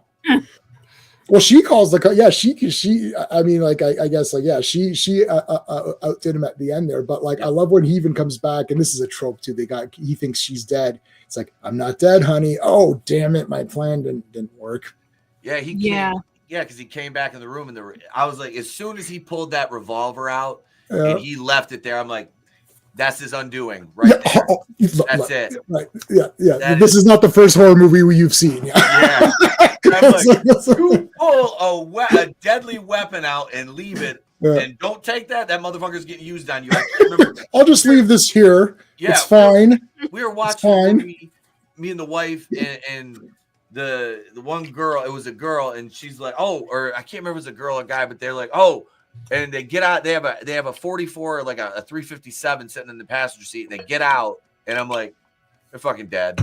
Well, she calls she. I mean, like, I guess, like, she outdid him at the end there. But like, I love when he even comes back, and this is a trope too. He thinks she's dead. It's like, I'm not dead, honey. Oh, damn it, my plan didn't work. Yeah, because he came back in the room, and I was like, as soon as he pulled that revolver out and he left it there, I'm like, that's his undoing, right there. That's it. Right. Yeah. This is not the first horror movie you've seen. Yeah. I'm like, you pull a deadly weapon out and leave it, and don't take that. That motherfucker's getting used on you. I can't remember. I'll just leave this here. Yeah, it's fine. We were watching the movie, me and the wife, and the one girl. It was a girl, and she's like, oh, or I can't remember if it was a girl or a guy, but they're like, oh. And they get out. They have a 44, like a 357 sitting in the passenger seat. And they get out, and I'm like, they're fucking dead.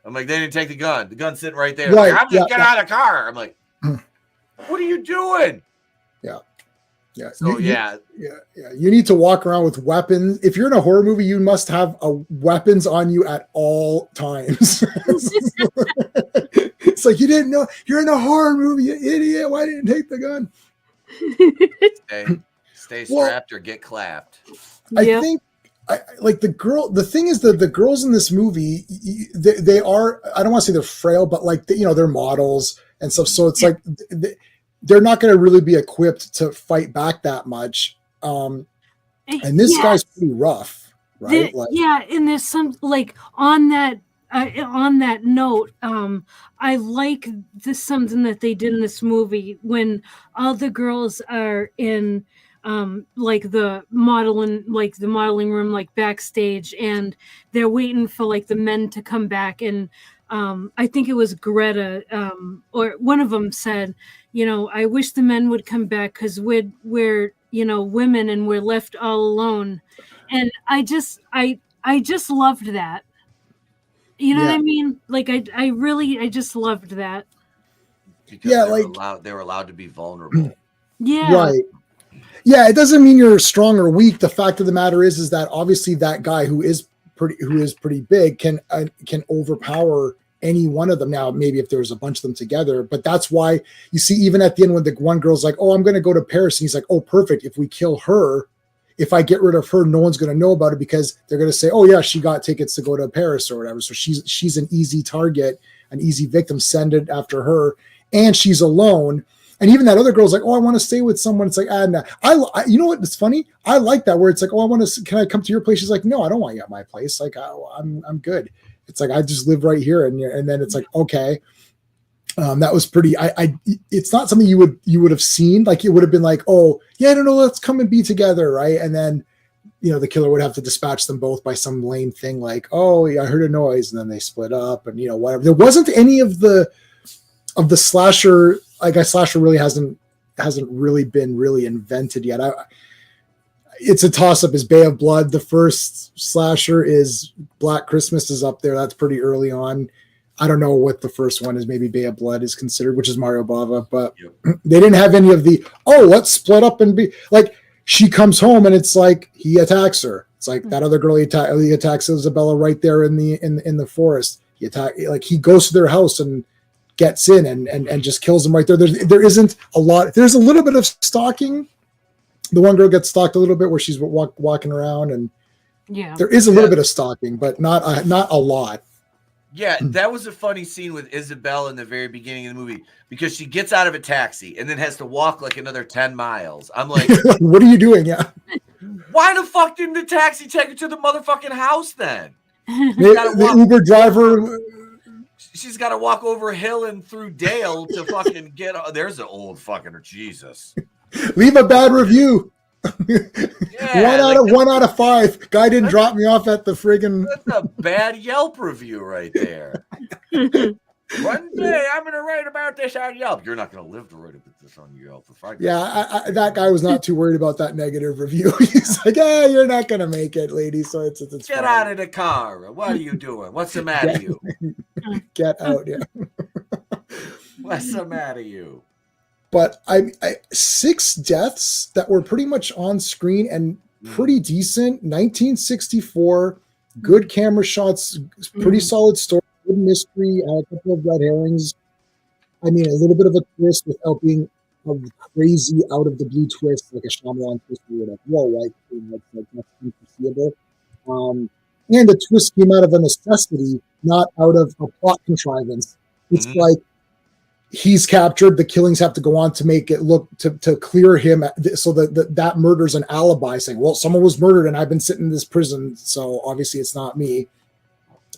I'm like, they didn't take the gun. The gun's sitting right there. Right, like, I'm just get out of the car. I'm like, what are you doing? Yeah. So yeah. You need to walk around with weapons. If you're in a horror movie, you must have weapons on you at all times. It's like, you didn't know you're in a horror movie, you idiot. Why didn't you take the gun? Stay strapped or get clapped. I think like the thing is that the girls in this movie, they are, I don't want to say they're frail, but like, they're models and stuff. So it's like, they're not going to really be equipped to fight back that much. And this guy's pretty rough, right? And there's some, like, on that note, I like something that they did in this movie when all the girls are in like the modeling room, like backstage, and they're waiting for like the men to come back. And I think it was Greta or one of them said, I wish the men would come back because we're women and we're left all alone. And I just loved that. You know what I mean? Like I just loved that. Because they were allowed to be vulnerable. Yeah. Right. Yeah, it doesn't mean you're strong or weak. The fact of the matter is that obviously that guy who is pretty big can overpower any one of them. Now, maybe if there's a bunch of them together, but that's why you see even at the end when the one girl's like, "Oh, I'm going to go to Paris," and he's like, "Oh, perfect. If we kill her, if I get rid of her, no one's going to know about it because they're going to say, oh yeah, she got tickets to go to Paris or whatever. So she's an easy target, an easy victim. Send it after her, and she's alone." And even that other girl's like, "Oh, I want to stay with someone." It's like, nah. I you know what? It's funny. I like that where it's like, "Oh, can I come to your place?" She's like, "No, I don't want you at my place. Like, I'm good." It's like, I just live right here, and then it's like, okay. That was pretty. It's not something you would have seen. Like, it would have been like, oh yeah, I don't know, let's come and be together, right? And then, the killer would have to dispatch them both by some lame thing like, oh yeah, I heard a noise, and then they split up, and whatever. There wasn't any of the slasher. Like, a slasher really hasn't really been really invented yet. It's a toss up. Is Bay of Blood the first slasher? Is Black Christmas is up there? That's pretty early on. I don't know what the first one is. Maybe Bay of Blood is considered, which is Mario Bava, but they didn't have any of the, let's split up and be like, she comes home and it's like, he attacks her. It's like that other girl, he attacks Isabella right there in the forest. He goes to their house and gets in and just kills them right there. There isn't a lot. There's a little bit of stalking. The one girl gets stalked a little bit where she's walking around, and there is a little bit of stalking, but not a lot. Yeah, that was a funny scene with Isabel in the very beginning of the movie because she gets out of a taxi and then has to walk like another 10 miles. I'm like, what are you doing? Yeah. Why the fuck didn't the taxi take her to the motherfucking house then? The Uber driver. she's got to walk over a hill and through Dale to fucking get. There's an old fucking Jesus. Leave a bad review. Yeah, one out of 5. Guy didn't drop me off at the friggin'. That's a bad Yelp review right there. One day I'm going to write about this on Yelp. You're not going to live to write about this on Yelp. Yeah, that guy was not too worried about that negative review. He's like, you're not going to make it, lady. So it's get fine. out of the car. What are you doing? What's the matter with you? Get out, yeah. What's the matter with you? But I 6 deaths that were pretty much on screen and pretty decent. 1964, good camera shots, pretty solid story. Good mystery, a couple of red herrings. I mean, a little bit of a twist without being a crazy out of the blue twist, like a Shyamalan twist or whatever. Whoa, right? Like that's unforeseeable. And the twist came out of a necessity, not out of a plot contrivance. It's like he's captured. The killings have to go on to make it look to clear him, so that murder's an alibi, saying, "Well, someone was murdered, and I've been sitting in this prison, so obviously it's not me."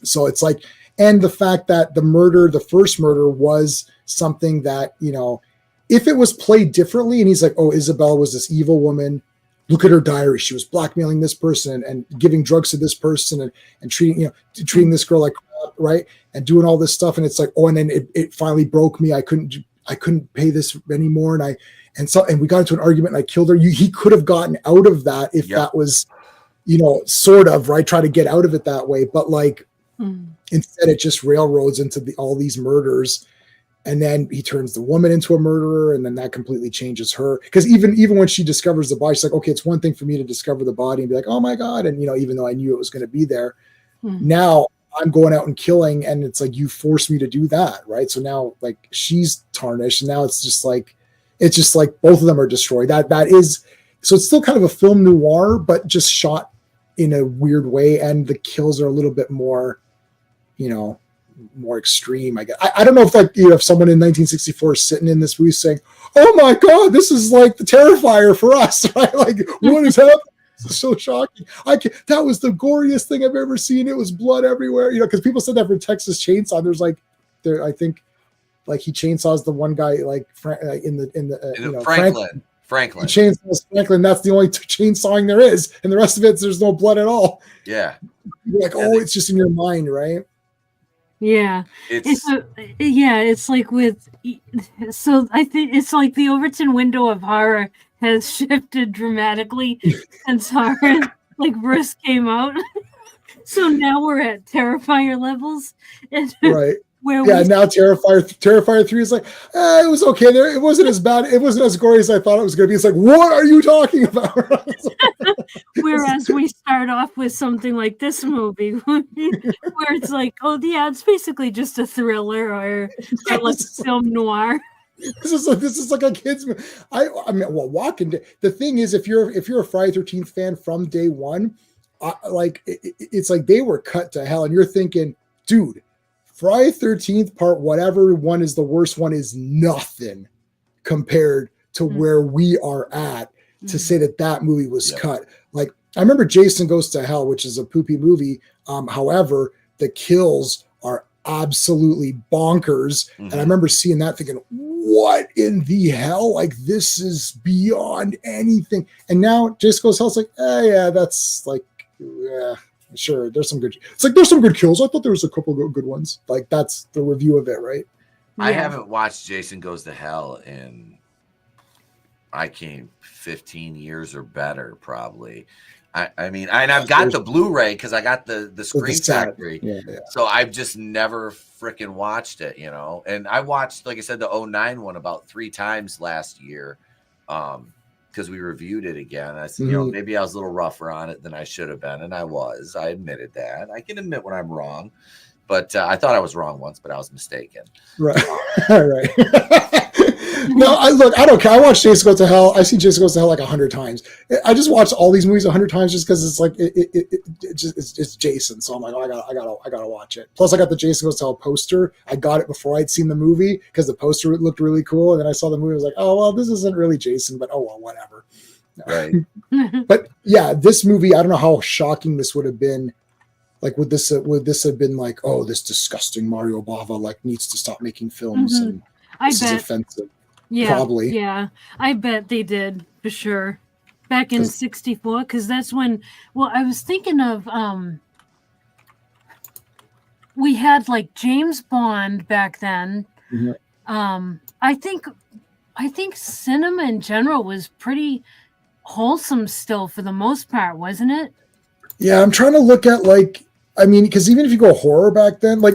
So it's like. And the fact that the first murder was something that, if it was played differently and he's like, oh, Isabel was this evil woman. Look at her diary. She was blackmailing this person and giving drugs to this person and treating this girl like crap, right? And doing all this stuff. And it's like, oh, and then it finally broke me. I couldn't pay this anymore. And we got into an argument and I killed her. He could have gotten out of that if that was, sort of, right. Try to get out of it that way. But instead, it just railroads into all these murders, and then he turns the woman into a murderer, and then that completely changes her. Because even when she discovers the body, she's like, okay, it's one thing for me to discover the body and be like, oh my god, and even though I knew it was going to be there, now I'm going out and killing, and it's like you forced me to do that, right? So now like she's tarnished, and now it's just like both of them are destroyed. That is so it's still kind of a film noir, but just shot in a weird way, and the kills are a little bit more. More extreme, I guess. I don't know if if someone in 1964 is sitting in this movie saying, "Oh my God, this is like the Terrifier for us," right? Like, what is happening? This is so shocking. That was the goriest thing I've ever seen. It was blood everywhere, because people said that for Texas Chainsaw. I think he chainsaws the one guy Franklin. He chainsaws Franklin. That's the only chainsawing there is, and the rest of it, there's no blood at all. Yeah. You're like, it's just in your mind, right? Yeah, it's like so I think it's like the Overton window of horror has shifted dramatically since horror Bruce came out. So now we're at Terrifier levels, right? Now Terrifier 3 is like, it was okay there. It wasn't as bad. It wasn't as gory as I thought it was going to be. It's like, what are you talking about? Whereas we start off with something like this movie, where it's like, oh yeah, it's basically just a thriller or like film noir. This is like a kid's movie. Walking Dead. The thing is, if you're a Friday 13th fan from day one, it's like they were cut to hell, and you're thinking, dude. Friday 13th part, whatever one is the worst one, is nothing compared to where we are at to say that movie was cut. Like, I remember Jason Goes to Hell, which is a poopy movie. However, the kills are absolutely bonkers. And I remember seeing that thinking, what in the hell? Like, this is beyond anything. And now Jason Goes to Hell's like, that's like, sure, there's some good. It's like there's some good kills. I thought there was a couple of good ones. Like that's the review of it, right? I haven't watched Jason Goes to Hell in 15 years or better, probably. I mean, and I've got the Blu-ray because I got the Screen Factory. Yeah. So I've just never freaking watched it, And I watched, like I said, the 2009 one about 3 times last year. Because we reviewed it again. I said, maybe I was a little rougher on it than I should have been. And I was. I admitted that. I can admit when I'm wrong. But I thought I was wrong once, but I was mistaken. Right. Right. No, I don't care. I watch Jason Goes to Hell. I see Jason Goes to Hell like 100 times. I just watch all these movies 100 times just because it's like it's Jason. So I'm like, I gotta watch it. Plus, I got the Jason Goes to Hell poster. I got it before I'd seen the movie because the poster looked really cool. And then I saw the movie. I was like, oh well, this isn't really Jason, but oh well, whatever. Right. But yeah, this movie, I don't know how shocking this would have been Like would this have been like, oh, this disgusting Mario Bava like needs to stop making films and this is offensive? Yeah, probably. Yeah, I bet they did for sure. Back in '64, because that's when. Well, I was thinking of we had like James Bond back then. Mm-hmm. I think cinema in general was pretty wholesome still for the most part, wasn't it? Yeah, I'm trying to look at like, I mean, because even if you go horror back then, like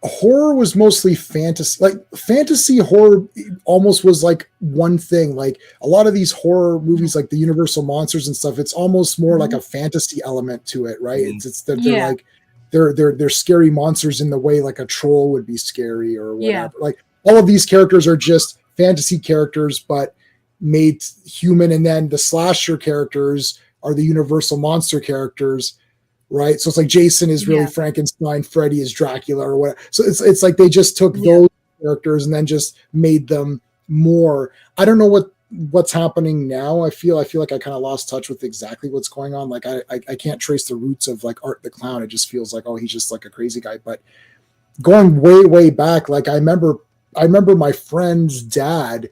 horror was mostly fantasy. Like fantasy horror almost was like one thing. Like a lot of these horror movies, like the Universal monsters and stuff, it's almost more like a fantasy element to it, right? It's that they're like they're scary monsters in the way like a troll would be scary or whatever. Like all of these characters are just fantasy characters, but made human, and then the slasher characters are the Universal monster characters, right? So it's like Jason is really Frankenstein, Freddy is Dracula or whatever. So it's like they just took those characters and then just made them more. I don't know what's happening now. I feel like I kind of lost touch with exactly what's going on. Like I can't trace the roots of like Art the Clown. It just feels like, oh, he's just like a crazy guy. But going way back, like I remember my friend's dad.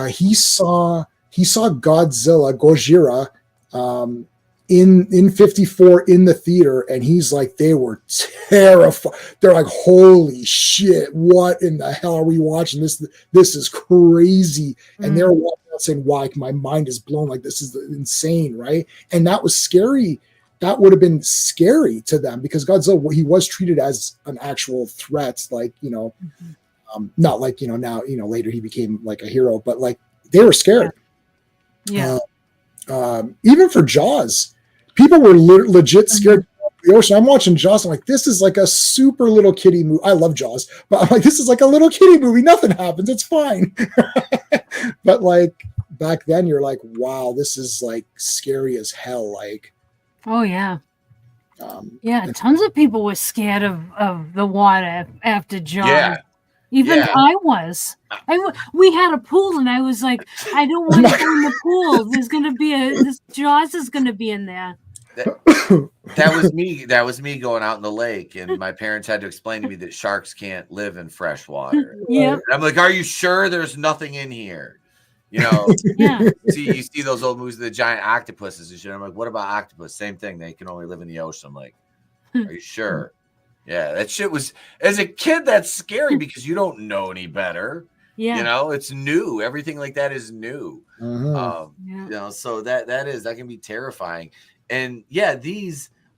He saw Gojira in 54 in the theater, and he's like, they were terrified. They're like, holy shit, what in the hell are we watching? This is crazy. And they're walking out saying, wow, my mind is blown, like this is insane, right? And that was scary. That would have been scary to them because Godzilla, he was treated as an actual threat, like, not like, now, later he became like a hero, but like they were scared. Even for Jaws, people were legit scared of the ocean. I'm watching Jaws. I'm like, this is like a super little kiddie movie. I love Jaws, but I'm like, this is like a little kiddie movie. Nothing happens. It's fine. But like back then you're like, wow, this is like scary as hell. Like, oh yeah. Tons of people were scared of the water after Jaws. Yeah. Even I was. We had a pool, and I was like, I don't want to go in the pool. There's going to be this Jaws is going to be in there. That was me. That was me going out in the lake, and my parents had to explain to me that sharks can't live in fresh water. Yeah. I'm like, are you sure there's nothing in here? You see those old movies of the giant octopuses and shit. I'm like, what about octopus? Same thing. They can only live in the ocean. I'm like, are you sure? Yeah, that shit was, as a kid, that's scary because you don't know any better. Yeah. It's new. Everything like that is new. So that can be terrifying. And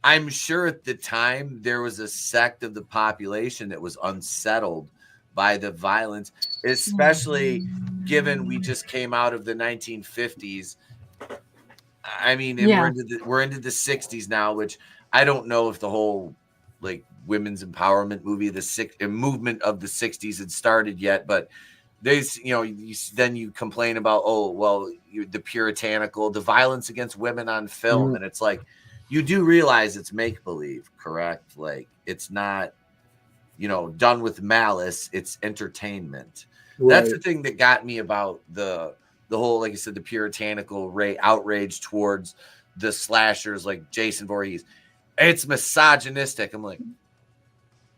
I'm sure at the time there was a sect of the population that was unsettled by the violence, especially given we just came out of the 1950s. I mean, and we're into the 60s now, which I don't know if the whole like women's empowerment movement of the 60s had started yet, but there's then you complain about the puritanical, the violence against women on film, and it's like you do realize it's make-believe, correct? Like it's not done with malice, it's entertainment. Right. That's the thing that got me about the whole, like I said, the puritanical outrage towards the slashers like Jason Voorhees. It's misogynistic. I'm like,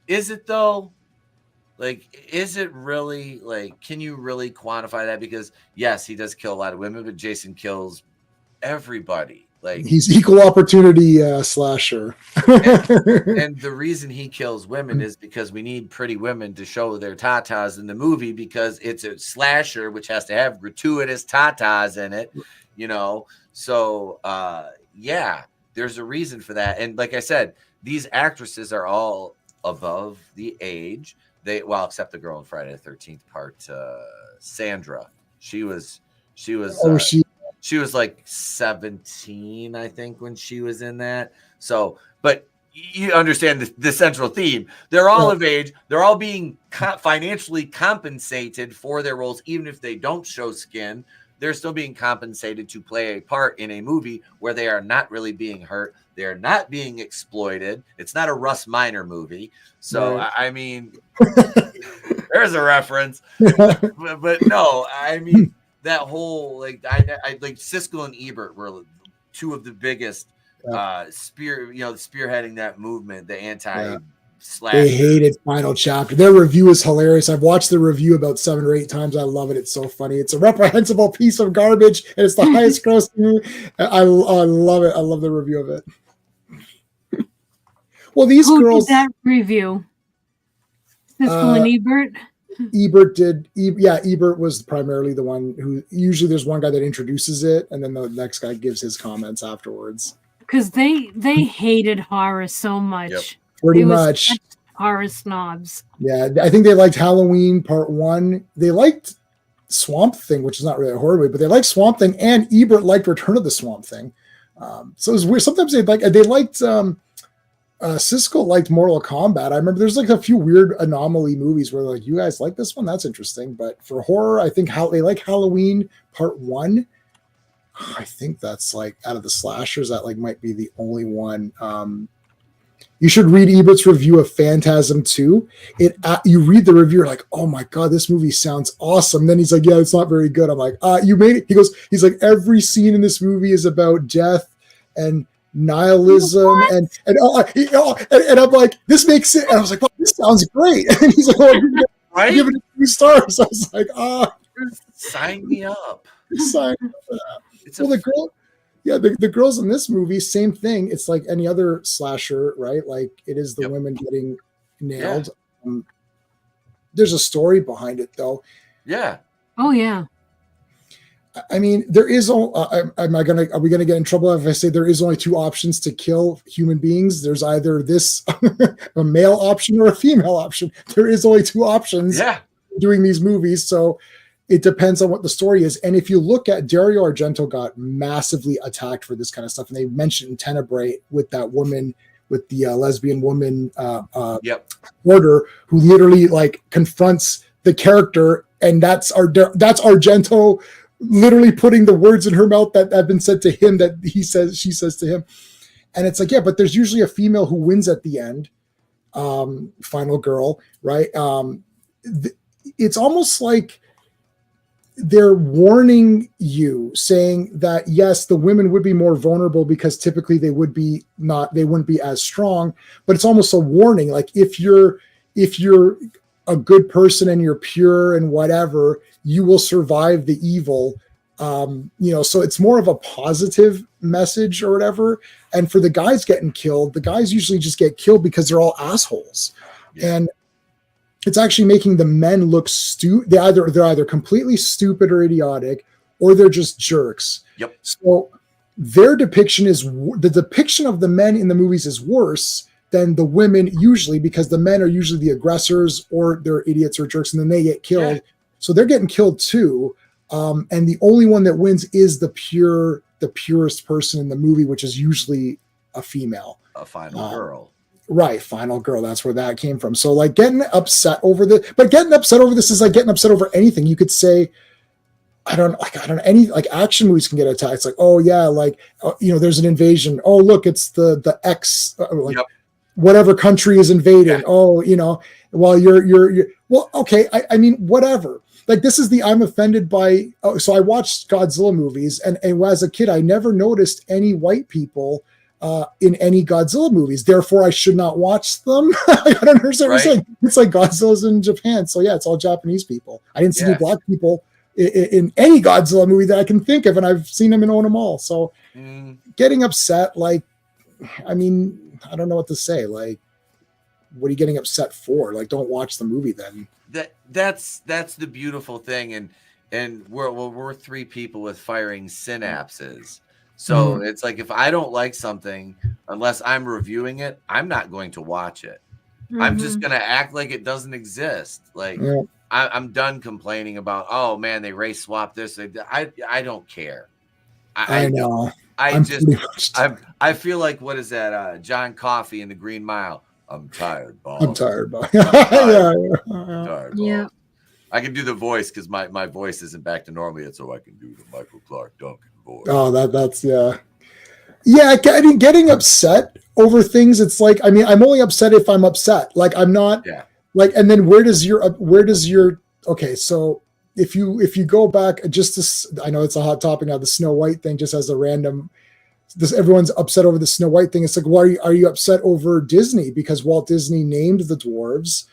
is it though? Like, is it really? Like, can you really quantify that? Because yes, he does kill a lot of women, but Jason kills everybody. Like, he's equal opportunity slasher. and the reason he kills women is because we need pretty women to show their tatas in the movie, because it's a slasher which has to have gratuitous tatas in it. So there's a reason for that. And like I said, these actresses are all above the age. Except the girl in Friday the 13th part, Sandra. She was like 17, I think, when she was in that. So, but you understand the central theme. They're all of age. They're all being financially compensated for their roles, even if they don't show skin. They're still being compensated to play a part in a movie where they are not really being hurt. They're not being exploited. It's not a Russ Minor movie. So, right. I mean, there's a reference. But no, I mean, that whole, like, I like Siskel and Ebert were two of the biggest spearheading that movement, the anti slash. They hated Final Chapter. Their review is hilarious. I've watched the review about 7 or 8 times. I love it. It's so funny. It's a reprehensible piece of garbage, and it's the highest grossing movie. I love it. I love the review of it. Well, these girls. Did that review? Siskel and Ebert. Ebert did. Ebert was primarily the one who. Usually, there's one guy that introduces it, and then the next guy gives his comments afterwards. Because they hated horror so much. Yep. Pretty much horror snobs. Yeah, I think they liked Halloween Part 1. They liked Swamp Thing, which is not really a horror movie, but they liked Swamp Thing, and Ebert liked Return of the Swamp Thing. So it was weird. Sometimes they liked Siskel liked Mortal Kombat. I remember there's like a few weird anomaly movies where like, you guys like this one? That's interesting. But for horror, I think they like Halloween Part 1. I think that's like out of the slashers, that like might be the only one. You should read Ebert's review of Phantasm 2. You read the review, you're like, oh my God, this movie sounds awesome. Then he's like, yeah, it's not very good. I'm like, you made it. He's like, every scene in this movie is about death and nihilism. And I'm like, this makes it. And I was like, well, this sounds great. And he's like, oh, right? Give it 2 stars. I was like, sign me up. Sign me up for that. The girl. Yeah, the girls in this movie, same thing. It's like any other slasher, right? Like it is the women getting nailed. Yeah. There's a story behind it, though. Yeah. Oh yeah. I mean, there is. Are we gonna get in trouble if I say there is only 2 options to kill human beings? There's either this a male option or a female option. There is only 2 options. Yeah. Doing these movies, so. It depends on what the story is. And if you look at Dario Argento got massively attacked for this kind of stuff. And they mentioned in Tenebrae with that woman, with the lesbian woman order, who literally like confronts the character. And that's Argento literally putting the words in her mouth that have been said to him that she says to him. And it's like, yeah, but there's usually a female who wins at the end. Final girl, right? It's almost like, they're warning you, saying that yes, the women would be more vulnerable because typically they wouldn't be as strong, but it's almost a warning. Like if you're a good person and you're pure and whatever, you will survive the evil. So it's more of a positive message or whatever. And for the guys getting killed, the guys usually just get killed because they're all assholes. Yeah. And it's actually making the men look stupid. They're either completely stupid or idiotic, or they're just jerks. Yep. So their depiction the depiction of the men in the movies is worse than the women usually, because the men are usually the aggressors or they're idiots or jerks, and then they get killed. Yeah. So they're getting killed too. And the only one that wins is the purest person in the movie, which is usually a female, a final girl. Right, final girl. That's where that came from. So like getting upset over this is like getting upset over anything. You could say, I don't know, any like action movies can get attacked. It's like, oh yeah, like there's an invasion. Oh look, it's the X whatever country is invading. Yeah. Oh, while you're well, okay. I mean, whatever. Like this is I'm offended by. So I watched Godzilla movies, and as a kid, I never noticed any white people in any Godzilla movies. Therefore, I should not watch them. I don't understand what you're saying. It's like Godzilla's in Japan. So yeah, it's all Japanese people. I didn't see any black people in any Godzilla movie that I can think of, and I've seen them and own them all. So getting upset, like, I mean, I don't know what to say. Like, what are you getting upset for? Like, don't watch the movie then. That's the beautiful thing. And we're 3 people with firing synapses. So it's like, if I don't like something, unless I'm reviewing it, I'm not going to watch it. I'm just going to act like it doesn't exist. Like I'm done complaining about, oh man, they race swap this. I don't care. I know. I feel like, what is that? John Coffey in the Green Mile. I'm tired, boss. I'm tired, boss. Yeah. I can do the voice because my voice isn't back to normal yet, so I can do the Michael Clark Duncan voice. Oh, that's yeah. I mean, getting upset over things. It's like, I mean, I'm only upset if I'm upset. Like I'm not. Yeah. Like, and then where does your okay? So if you go back just to, I know it's a hot topic now, the Snow White thing, just as a random everyone's upset over the Snow White thing. It's like, why are you upset over Disney? Because Walt Disney named the dwarves.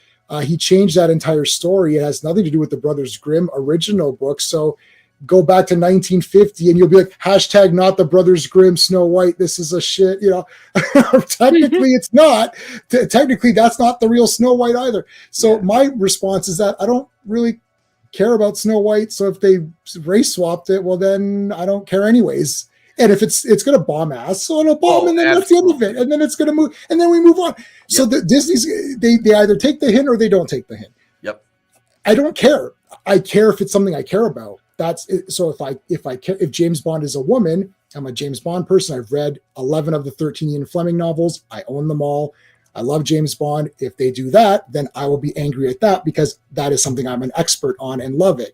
He changed that entire story. It has nothing to do with the Brothers Grimm original book. So go back to 1950 and you'll be like, hashtag not the Brothers Grimm Snow White. This is a shit, Technically, it's not. Technically, that's not the real Snow White either. So my response is that I don't really care about Snow White. So if they race swapped it, well, then I don't care anyways. And if it's going to bomb ass, so it'll bomb, and then that's the end of it. And then it's going to move, and then we move on. Yep. So the Disney's they either take the hint or they don't take the hint. Yep. I don't care. I care if it's something I care about. That's it. So if James Bond is a woman, I'm a James Bond person. I've read 11 of the 13 Ian Fleming novels. I own them all. I love James Bond. If they do that, then I will be angry at that because that is something I'm an expert on and love it.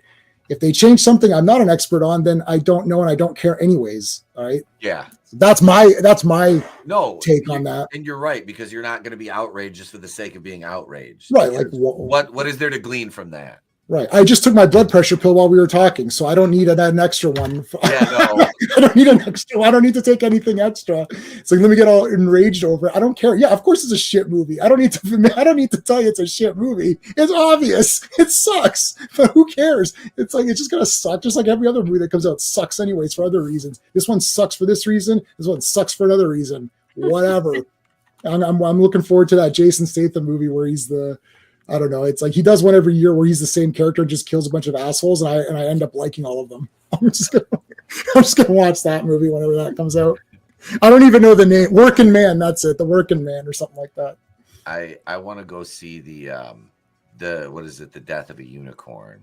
If they change something I'm not an expert on, then I don't know and I don't care anyways. All right. Yeah. That's my take on that. And you're right, because you're not going to be outraged just for the sake of being outraged. Right. Like what is there to glean from that? Right. I just took my blood pressure pill while we were talking, so I don't need an extra one. Yeah, no. I don't need an extra. I don't need to take anything extra. So let me get all enraged over it. I don't care. Yeah, of course it's a shit movie. I don't need to tell you it's a shit movie. It's obvious. It sucks. But who cares? It's just gonna suck. Just like every other movie that comes out sucks anyways for other reasons. This one sucks for this reason. This one sucks for another reason. Whatever. I'm looking forward to that Jason Statham movie where he's I don't know. It's like he does one every year where he's the same character and just kills a bunch of assholes, and I end up liking all of them. I'm just gonna watch that movie whenever that comes out. I don't even know the name. Working Man. That's it. The Working Man or something like that. I want to go see the what is it? The Death of a Unicorn.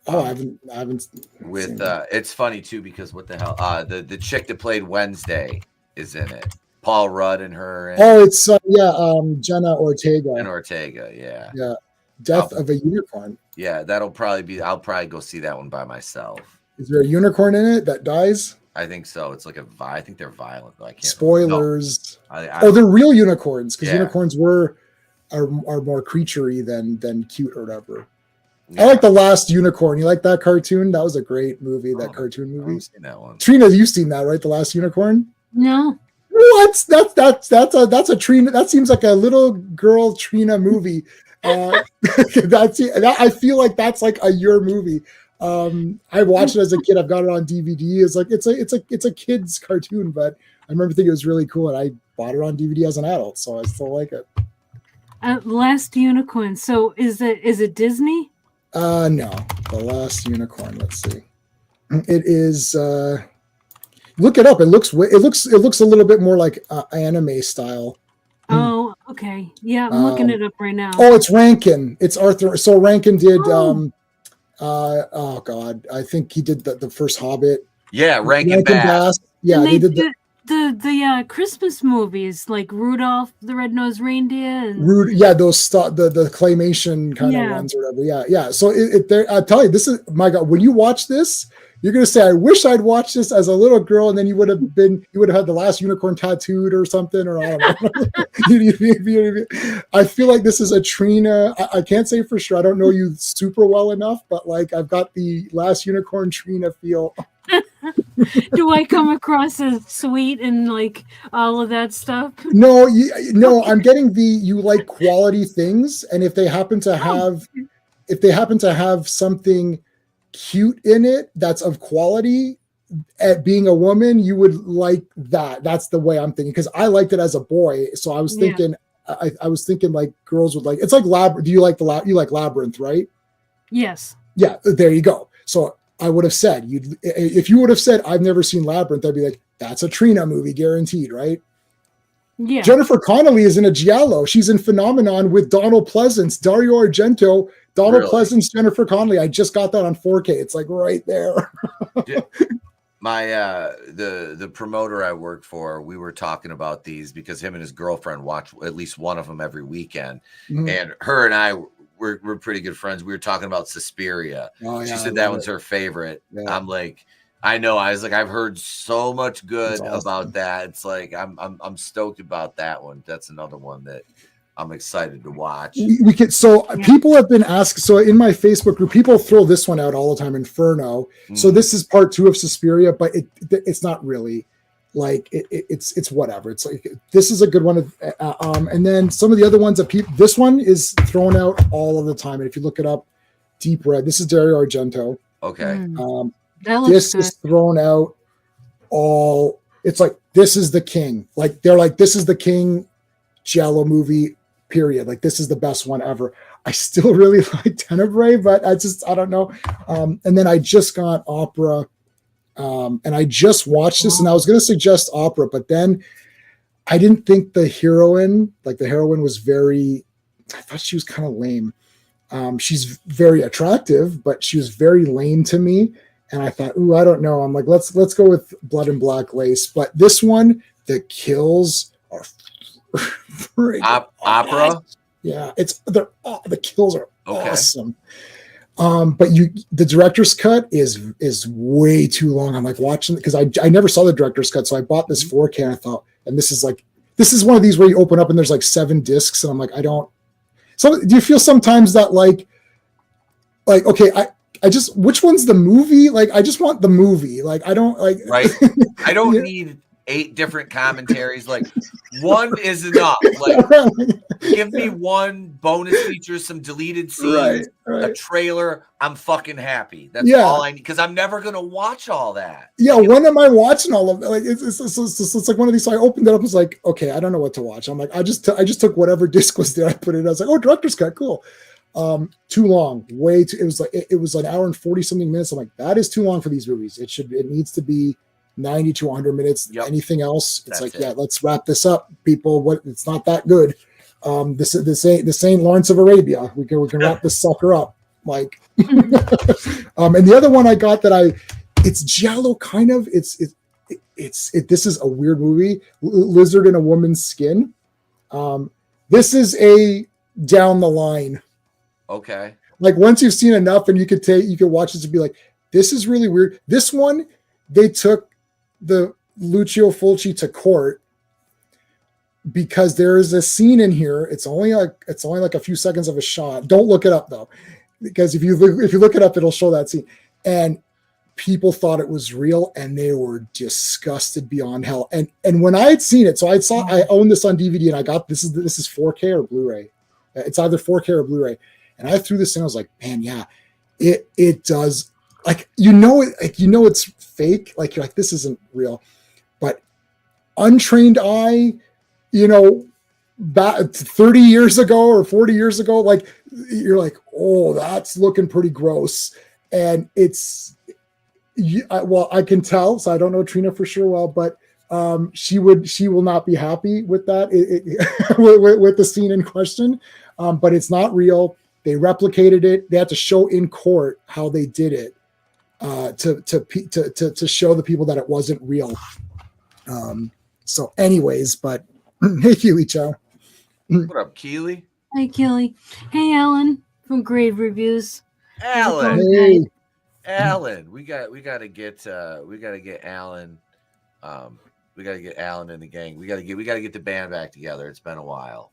Oh, I haven't. With it's funny too because what the hell? The chick that played Wednesday is in it. Paul Rudd and her. It's Jenna Ortega. And Ortega, yeah. Yeah. Death of a Unicorn. Yeah, that'll probably be. I'll probably go see that one by myself. Is there a unicorn in it that dies? I think so. It's like I think they're violent though. I can't. Spoilers. No. They're real unicorns because unicorns are more creaturey than cute or whatever. Yeah. I like The Last Unicorn. You like that cartoon? That was a great movie. That cartoon movie. I've seen that one. Trina, you've seen that, right? The Last Unicorn. No. What? That's a Trina. That seems like a little girl Trina movie. I feel like that's like your movie. I watched it as a kid. I've got it on DVD. It's a kid's cartoon, but I remember thinking it was really cool, and I bought it on DVD as an adult, so I still like it. Last Unicorn. So is it Disney? No. The Last Unicorn. Let's see. It is. Look it up. It looks a little bit more like anime style. Oh, okay. Yeah, I'm looking it up right now. Oh, it's Rankin. It's Arthur. So Rankin did. Oh God, I think he did the first Hobbit. Yeah, Rankin Bass. Yeah, they did the Christmas movies like Rudolph the Red-Nosed Reindeer and those the claymation kind of ones or whatever. Yeah. So I tell you, this is my God. When you watch this, you're gonna say, "I wish I'd watched this as a little girl," and then you would have had the Last Unicorn tattooed or something, or I don't know. I feel like this is a Trina. I can't say for sure. I don't know you super well enough, but like I've got the Last Unicorn Trina feel. Do I come across as sweet and like all of that stuff? No, I'm getting you like quality things, and if they happen to have something cute in it that's of quality at being a woman, you would like that. That's the way I'm thinking, because I liked it as a boy, so I was thinking I was thinking like girls would like. It's like Labyrinth. Do you like you like Labyrinth, right? Yes. Yeah, there you go. So I would have said if you would have said I've never seen Labyrinth, I'd be like, that's a Trina movie guaranteed, right? Yeah. Jennifer Connelly is in a giallo. She's in Phenomenon with Donald Pleasance, Dario Argento, Donald Pleasance, Jennifer Connelly. I just got that on 4K. It's like right there. My the promoter I work for, we were talking about these because him and his girlfriend watch at least one of them every weekend, and her and I we're pretty good friends. We were talking about Suspiria. She said that one's her favorite. Yeah. I'm like, I know. I was like, I've heard so much good about that. It's like I'm stoked about that one. That's another one that I'm excited to watch. People have been asked. So in my Facebook group, people throw this one out all the time, Inferno. So this is part 2 of Suspiria, but it's not really. like it's whatever. It's like this is a good one. And then some of the other ones that this one is thrown out all of the time. And if you look it up, Deep Red. This is Dario Argento. Okay. This is thrown out all. It's like this is the king. Like they're like this is the king Giallo movie. Period. Like this is the best one ever. I still really like Tenebrae, but I don't know. And then I just got Opera, and I just watched this, and I was going to suggest Opera, but then I didn't think the heroine was very. I thought she was kind of lame. She's very attractive, but she was very lame to me. And I thought, ooh, I don't know. I'm like, let's go with Blood and Black Lace. But this one, the kills are Opera. Yeah, the kills are awesome. But the director's cut is way too long. I'm like watching because I never saw the director's cut, so I bought this 4K. And I thought, and this is one of these where you open up and there's like 7 discs, and I'm like, I don't. So do you feel sometimes that like okay, I just which one's the movie? Like I just want the movie. Like I don't like right. I don't need 8 different commentaries. Like one is enough. Like give me one bonus feature, some deleted scenes, a trailer. I'm fucking happy. That's all I need because I'm never gonna watch all that. Yeah, when am I watching all of that? Like it's like one of these. So I opened it up. I was like, okay, I don't know what to watch. I'm like, I just took whatever disc was there. I put it in. I was like, oh, director's cut, cool. Too long. Way too. It was an hour and 40 something minutes. I'm like, that is too long for these movies. It needs to be 90 to 100 minutes. Yep. Anything else, it's like, yeah, let's wrap this up, people. It's not that good. This ain't Lawrence of Arabia. We can wrap this sucker up. Like, and the other one I got it's Giallo kind of. This is a weird movie. Lizard in a Woman's Skin. This is a down the line. Okay. Like once you've seen enough, and you could watch this and be like, this is really weird. This one, they took the Lucio Fulci to court because there is a scene in here. It's only like a few seconds of a shot. Don't look it up though, because if you look it up, it'll show that scene. And people thought it was real, and they were disgusted beyond hell. And when I had seen it, so I owned this on DVD, and I got this is 4K or Blu-ray. It's either 4K or Blu-ray. And I threw this in. I was like, man, yeah, it does. Like it's fake. Like you're like, this isn't real. But untrained eye, back 30 years ago or 40 years ago, like you're like, oh, that's looking pretty gross. And I can tell. So I don't know Trina for sure well, but she will not be happy with that with the scene in question. But it's not real. They replicated it. They had to show in court how they did it to show the people that it wasn't real. So anyways, but hey, Keely Chow. What up, Keely? Hi, Keely. Hey, Alan from Grave Reviews. Alan. Hey. Alan. We gotta get Alan. We gotta get Alan in the gang. We gotta get the band back together. It's been a while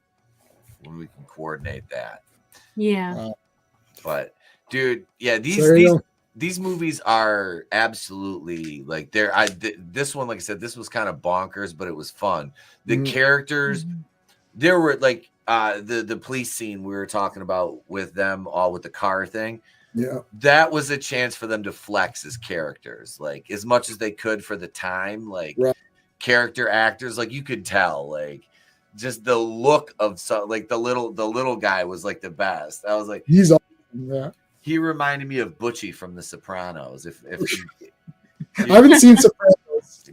when we can coordinate that. Yeah. But dude, yeah, these movies are absolutely like this one, like I said, this was kind of bonkers, but it was fun. The characters, there were like the police scene we were talking about with them all with the car thing. Yeah, that was a chance for them to flex as characters, like as much as they could for the time, like character actors, like you could tell, like just the look of like the little guy was like the best. I was like, he's awesome. Yeah. He reminded me of Butchie from The Sopranos. If I haven't seen Sopranos.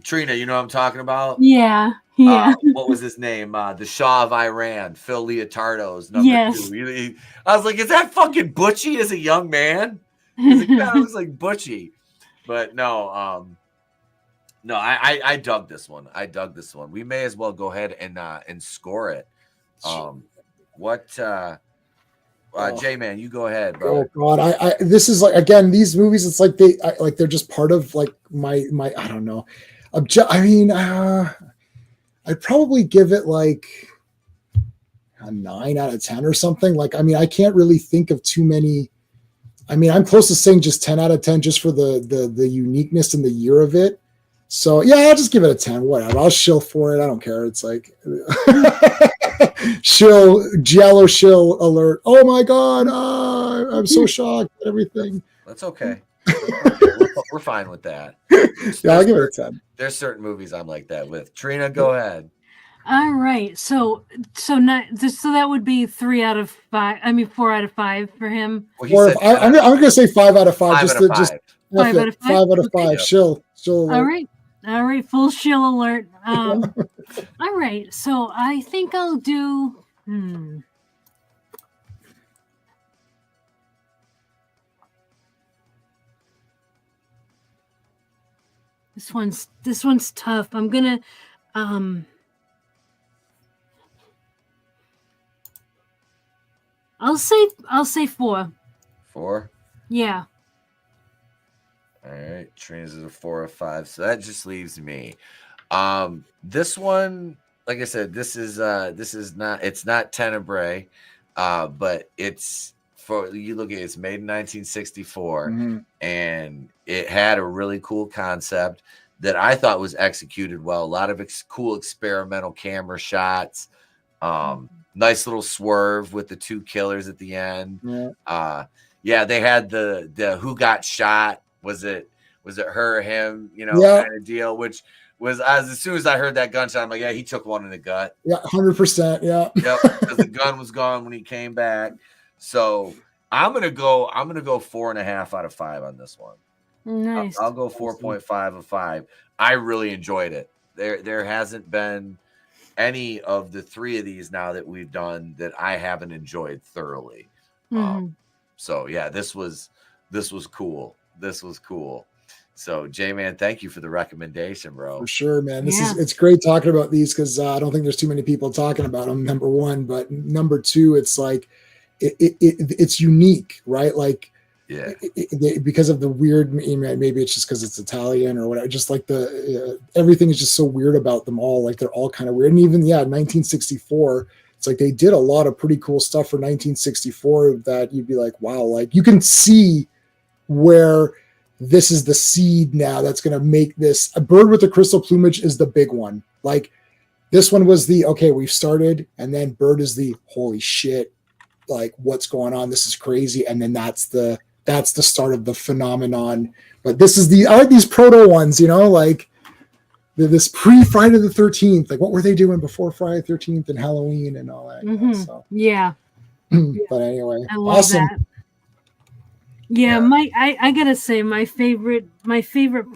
Trina, you know what I'm talking about? Yeah. What was his name? The Shah of Iran, Phil Leotardo's number 2. I was like, is that fucking Butchie as a young man? I was like Butchie, but no. I dug this one. We may as well go ahead and score it. J-Man, you go ahead, bro. Oh God, this is like, again, these movies, it's like they're just part of like my I don't know. I'd probably give it like a 9 out of 10 or something. Like, I mean, I can't really think of too many. I mean, I'm close to saying just 10 out of 10 just for the uniqueness and the year of it. So yeah, I'll just give it a 10. Whatever. I'll shill for it. I don't care. It's like Giallo shill alert. Oh my god! I'm so shocked at everything. That's okay. We're fine with that. Yeah, I'll give it a 10. There's certain movies I'm like that with. Trina, go ahead. All right. So that would be 3 out of 5. I mean, 4 out of 5 for him. Well, I'm gonna say 5 out of 5. 5 out of 5. 5 out of 5. 5 out of 5. Okay. Shill. All right. Full shill alert. All right. So I think I'll do. This one's tough. I'm gonna. I'll say 4. 4. Yeah. All right, Trina's is a 4 or 5, so that just leaves me. This one, like I said, this is not, it's not Tenebrae, but it's you look at it's made in 1964, and it had a really cool concept that I thought was executed well. A lot of cool experimental camera shots. Nice little swerve with the 2 killers at the end. Yeah, they had the who got shot. Was it her or him? Kind of deal. Which was as soon as I heard that gunshot, I'm like, yeah, he took one in the gut. Yeah, 100%. Yeah. Yep, because the gun was gone when he came back. So I'm gonna go 4.5 out of 5 on this one. Nice. I'll go 4.5 of 5. I really enjoyed it. There hasn't been any of the 3 of these now that we've done that I haven't enjoyed thoroughly. So yeah, this was cool. This was cool. So J-Man, thank you for the recommendation, bro. For sure, man. It's great talking about these because I don't think there's too many people talking about them. Number one, but number two, it's like it's unique, right? Like, yeah, because of the weird. Maybe it's just because it's Italian or whatever. Just like everything is just so weird about them all. Like they're all kind of weird. And even 1964. It's like they did a lot of pretty cool stuff for 1964 that you'd be like, wow, like you can see where this is the seed now that's going to make this. A Bird with the Crystal Plumage is the big one. Like this one was we've started, and then Bird is the holy shit, like what's going on? This is crazy. And then that's the start of the phenomenon. But this is I like these proto ones, like this pre-Friday the 13th, like what were they doing before Friday the 13th and Halloween and all that? So. Yeah. But anyway, I love awesome. That. Yeah, I gotta say my favorite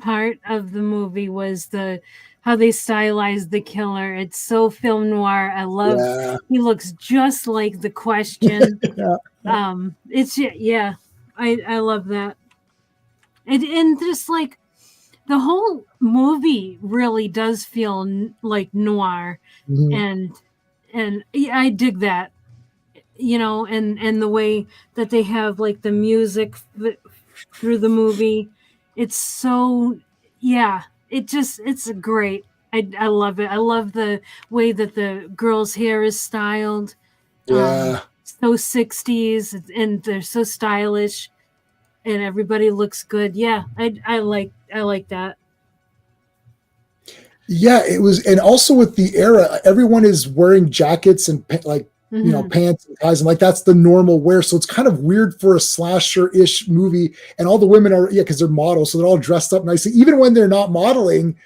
part of the movie was how they stylized the killer. It's so film noir. I love he looks just like The Question. I love that. And just like the whole movie really does feel like noir, and I dig that, and the way that they have like the music through the movie. It's so it's great. I love it. I love the way that the girl's hair is styled. So 60s, and they're so stylish, and everybody looks good. Yeah, I like that. Yeah, it was, and also with the era, everyone is wearing jackets and pants and ties, and like that's the normal wear. So it's kind of weird for a slasher-ish movie, and all the women are because they're models, so they're all dressed up nicely. Even when they're not modeling,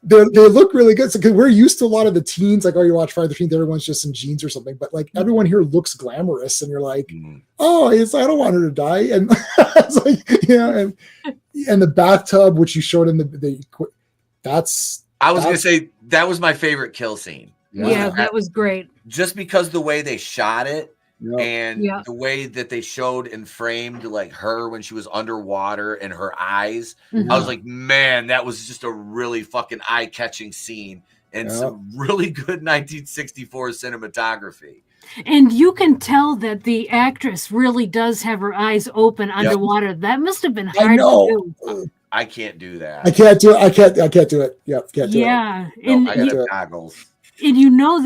they look really good. So because we're used to a lot of the teens, like you watch Friday the 13th, everyone's just in jeans or something, but like everyone here looks glamorous, and you're like, oh, I don't want her to die, and it's like and the bathtub which you showed in I was gonna say that was my favorite kill scene. Yeah, that was great. Just because the way they shot it and the way that they showed and framed like her when she was underwater and her eyes, I was like, man, that was just a really fucking eye-catching scene and some really good 1964 cinematography. And you can tell that the actress really does have her eyes open underwater. That must have been hard to do. I can't do that. I can't do it. I can't do it. Yep, can't do it. Yeah. No, I got goggles. And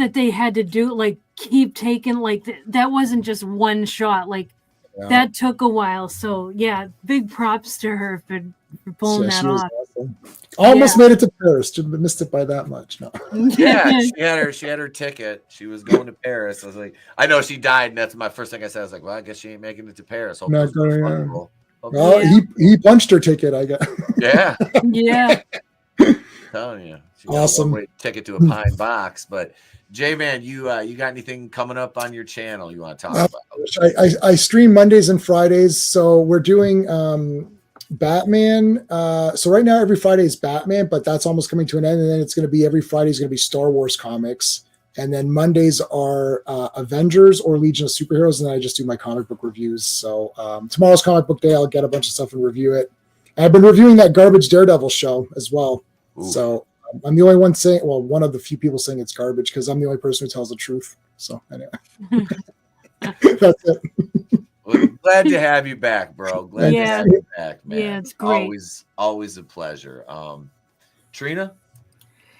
that they had to do keep taking that wasn't just one shot. That took a while. So big props to her for pulling that she was off. awesome. Almost made it to Paris. Just missed it by that much. No. Yeah, she had her ticket. She was going to Paris. I was like, I know she died, and that's my first thing I said. I was like, well, I guess she ain't making it to Paris. Hope Not going, well, he punched her ticket, I guess. Yeah. Yeah. Telling you. She Awesome. got a ticket to a pine box. But J-Man, you got anything coming up on your channel you want to talk about? I stream Mondays and Fridays. So we're doing Batman. So right now every Friday is Batman, but that's almost coming to an end. And then it's going to be every Friday is going to be Star Wars comics. And then Mondays are Avengers or Legion of Superheroes. And then I just do my comic book reviews. So tomorrow's comic book day. I'll get a bunch of stuff and review it. And I've been reviewing that garbage Daredevil show as well. Ooh. So I'm the only one saying, well, one of the few people saying it's garbage because I'm the only person who tells the truth. So anyway, that's it. Well, glad to have you back, bro. Glad to have you back, man. Yeah, it's great. Always a pleasure. Trina?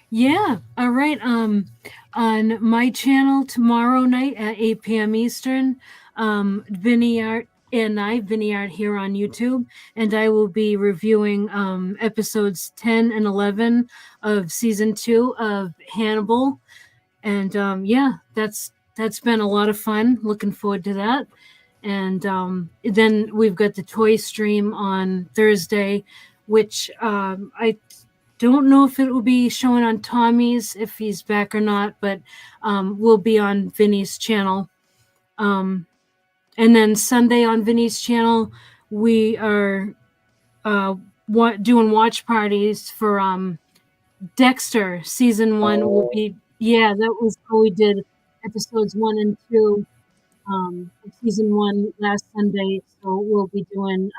Yeah. All right. On my channel tomorrow night at 8 p.m. Eastern, Vinnieart and Vinnieart here on YouTube, and I will be reviewing episodes 10 and 11 of season 2 of Hannibal. And that's been a lot of fun. Looking forward to that. And then we've got the toy stream on Thursday, which I don't know if it will be showing on Tommy's, if he's back or not, but will be on Vinny's channel. And then Sunday on Vinny's channel, we are doing watch parties for Dexter. Season 1 will be, that was how we did episodes 1 and 2 of season 1 last Sunday. So we'll be doing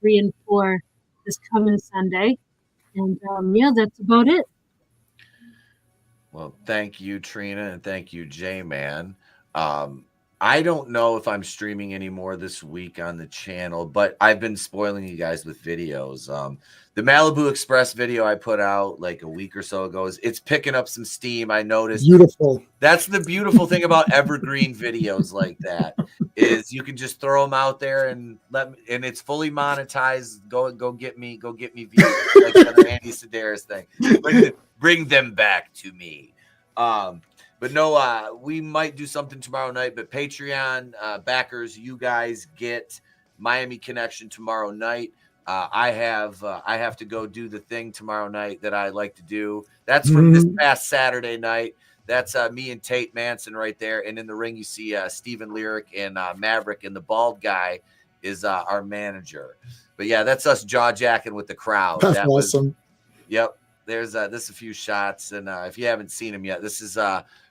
3 and 4 this coming Sunday. And that's about it. Well, thank you, Trina, and thank you, J-Man. I don't know if I'm streaming anymore this week on the channel, but I've been spoiling you guys with videos. The Malibu Express video I put out like a week or so ago it's picking up some steam. I noticed. Beautiful. That's the beautiful thing about evergreen videos like that is you can just throw them out there and and it's fully monetized. Go get me views like the Andy Sedaris thing. Bring them back to me. But no, we might do something tomorrow night. But Patreon backers, you guys get Miami Connection tomorrow night. I have to go do the thing tomorrow night that I like to do. That's from this past Saturday night. That's me and Tate Manson right there. And in the ring, you see Steven Lyric and Maverick, and the bald guy is our manager. But yeah, that's us jaw jacking with the crowd. That's awesome. Yep. There's a few shots, and if you haven't seen them yet, this is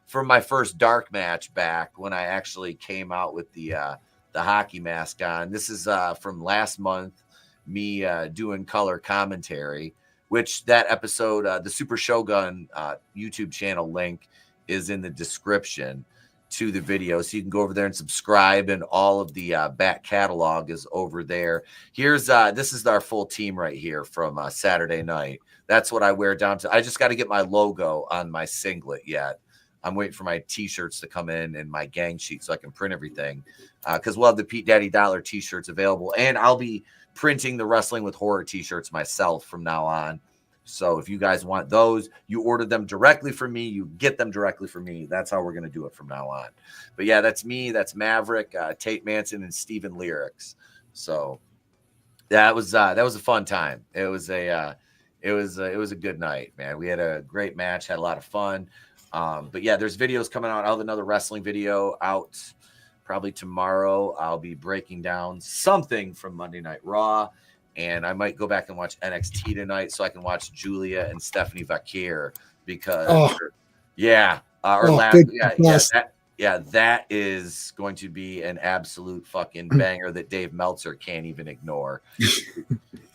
from my first dark match back when I actually came out with the hockey mask on. This is from last month, me doing color commentary, which that episode, the Super Shogun YouTube channel link is in the description to the video. So you can go over there and subscribe, and all of the back catalog is over there. Here's this is our full team right here from Saturday night. That's what I wear down to. I just got to get my logo on my singlet yet. I'm waiting for my t-shirts to come in and my gang sheet so I can print everything. Because we'll have the Pete Daddy Dollar t-shirts available. And I'll be printing the Wrestling with Horror t-shirts myself from now on. So if you guys want those, you order them directly from me. You get them directly from me. That's how we're going to do it from now on. But yeah, that's me. That's Maverick, Tate Manson, and Steven Lyrics. So that was a fun time. It was a good night, man. We had a great match, had a lot of fun. But yeah, there's videos coming out. I'll have another wrestling video out probably tomorrow. I'll be breaking down something from Monday Night Raw, and I might go back and watch NXT tonight so I can watch Julia and Stephanie Vaquer because that is going to be an absolute fucking banger that Dave Meltzer can't even ignore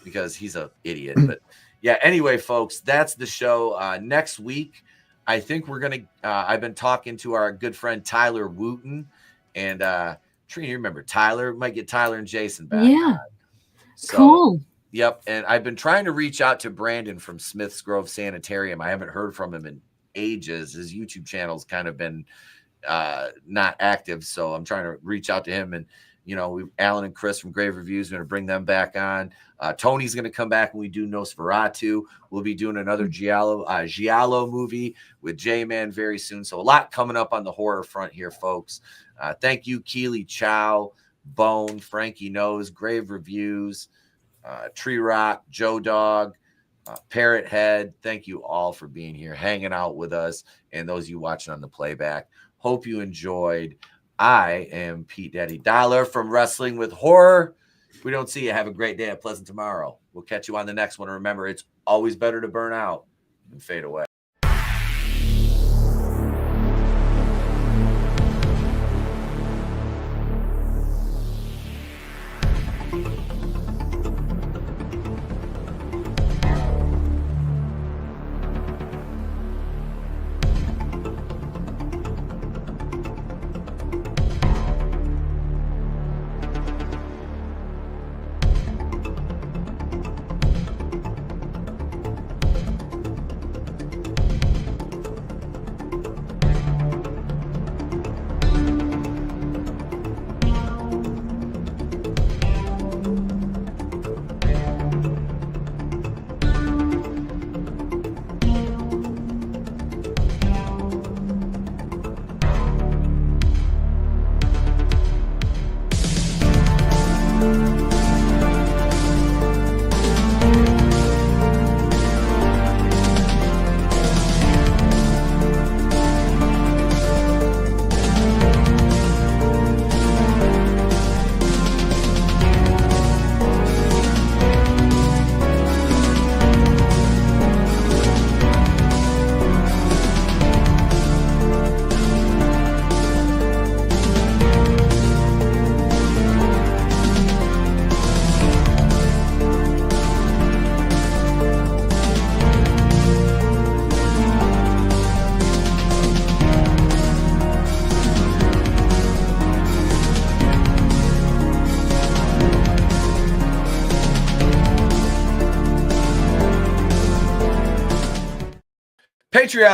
because he's an idiot. But yeah, anyway, folks, that's the show. Next week, I think we're going to I've been talking to our good friend Tyler Wooten, and Trina, you remember Tyler? We might get Tyler and Jason back. Yeah. So, cool. Yep. And I've been trying to reach out to Brandon from Smith's Grove Sanitarium. I haven't heard from him in ages. His YouTube channel's kind of been not active, so I'm trying to reach out to him and Alan and Chris from Grave Reviews are going to bring them back on. Tony's going to come back when we do Nosferatu. We'll be doing another Giallo movie with J-Man very soon. So a lot coming up on the horror front here, folks. Thank you, Keely Chow, Bone, Frankie Knows, Grave Reviews, Tree Rock, Joe Dog, Parrot Head. Thank you all for being here, hanging out with us, and those of you watching on the playback. Hope you enjoyed. I am Pete Daddy Dollar from Wrestling with Horror. If we don't see you, have a great day, a pleasant tomorrow. We'll catch you on the next one. And remember, it's always better to burn out than fade away. Patreon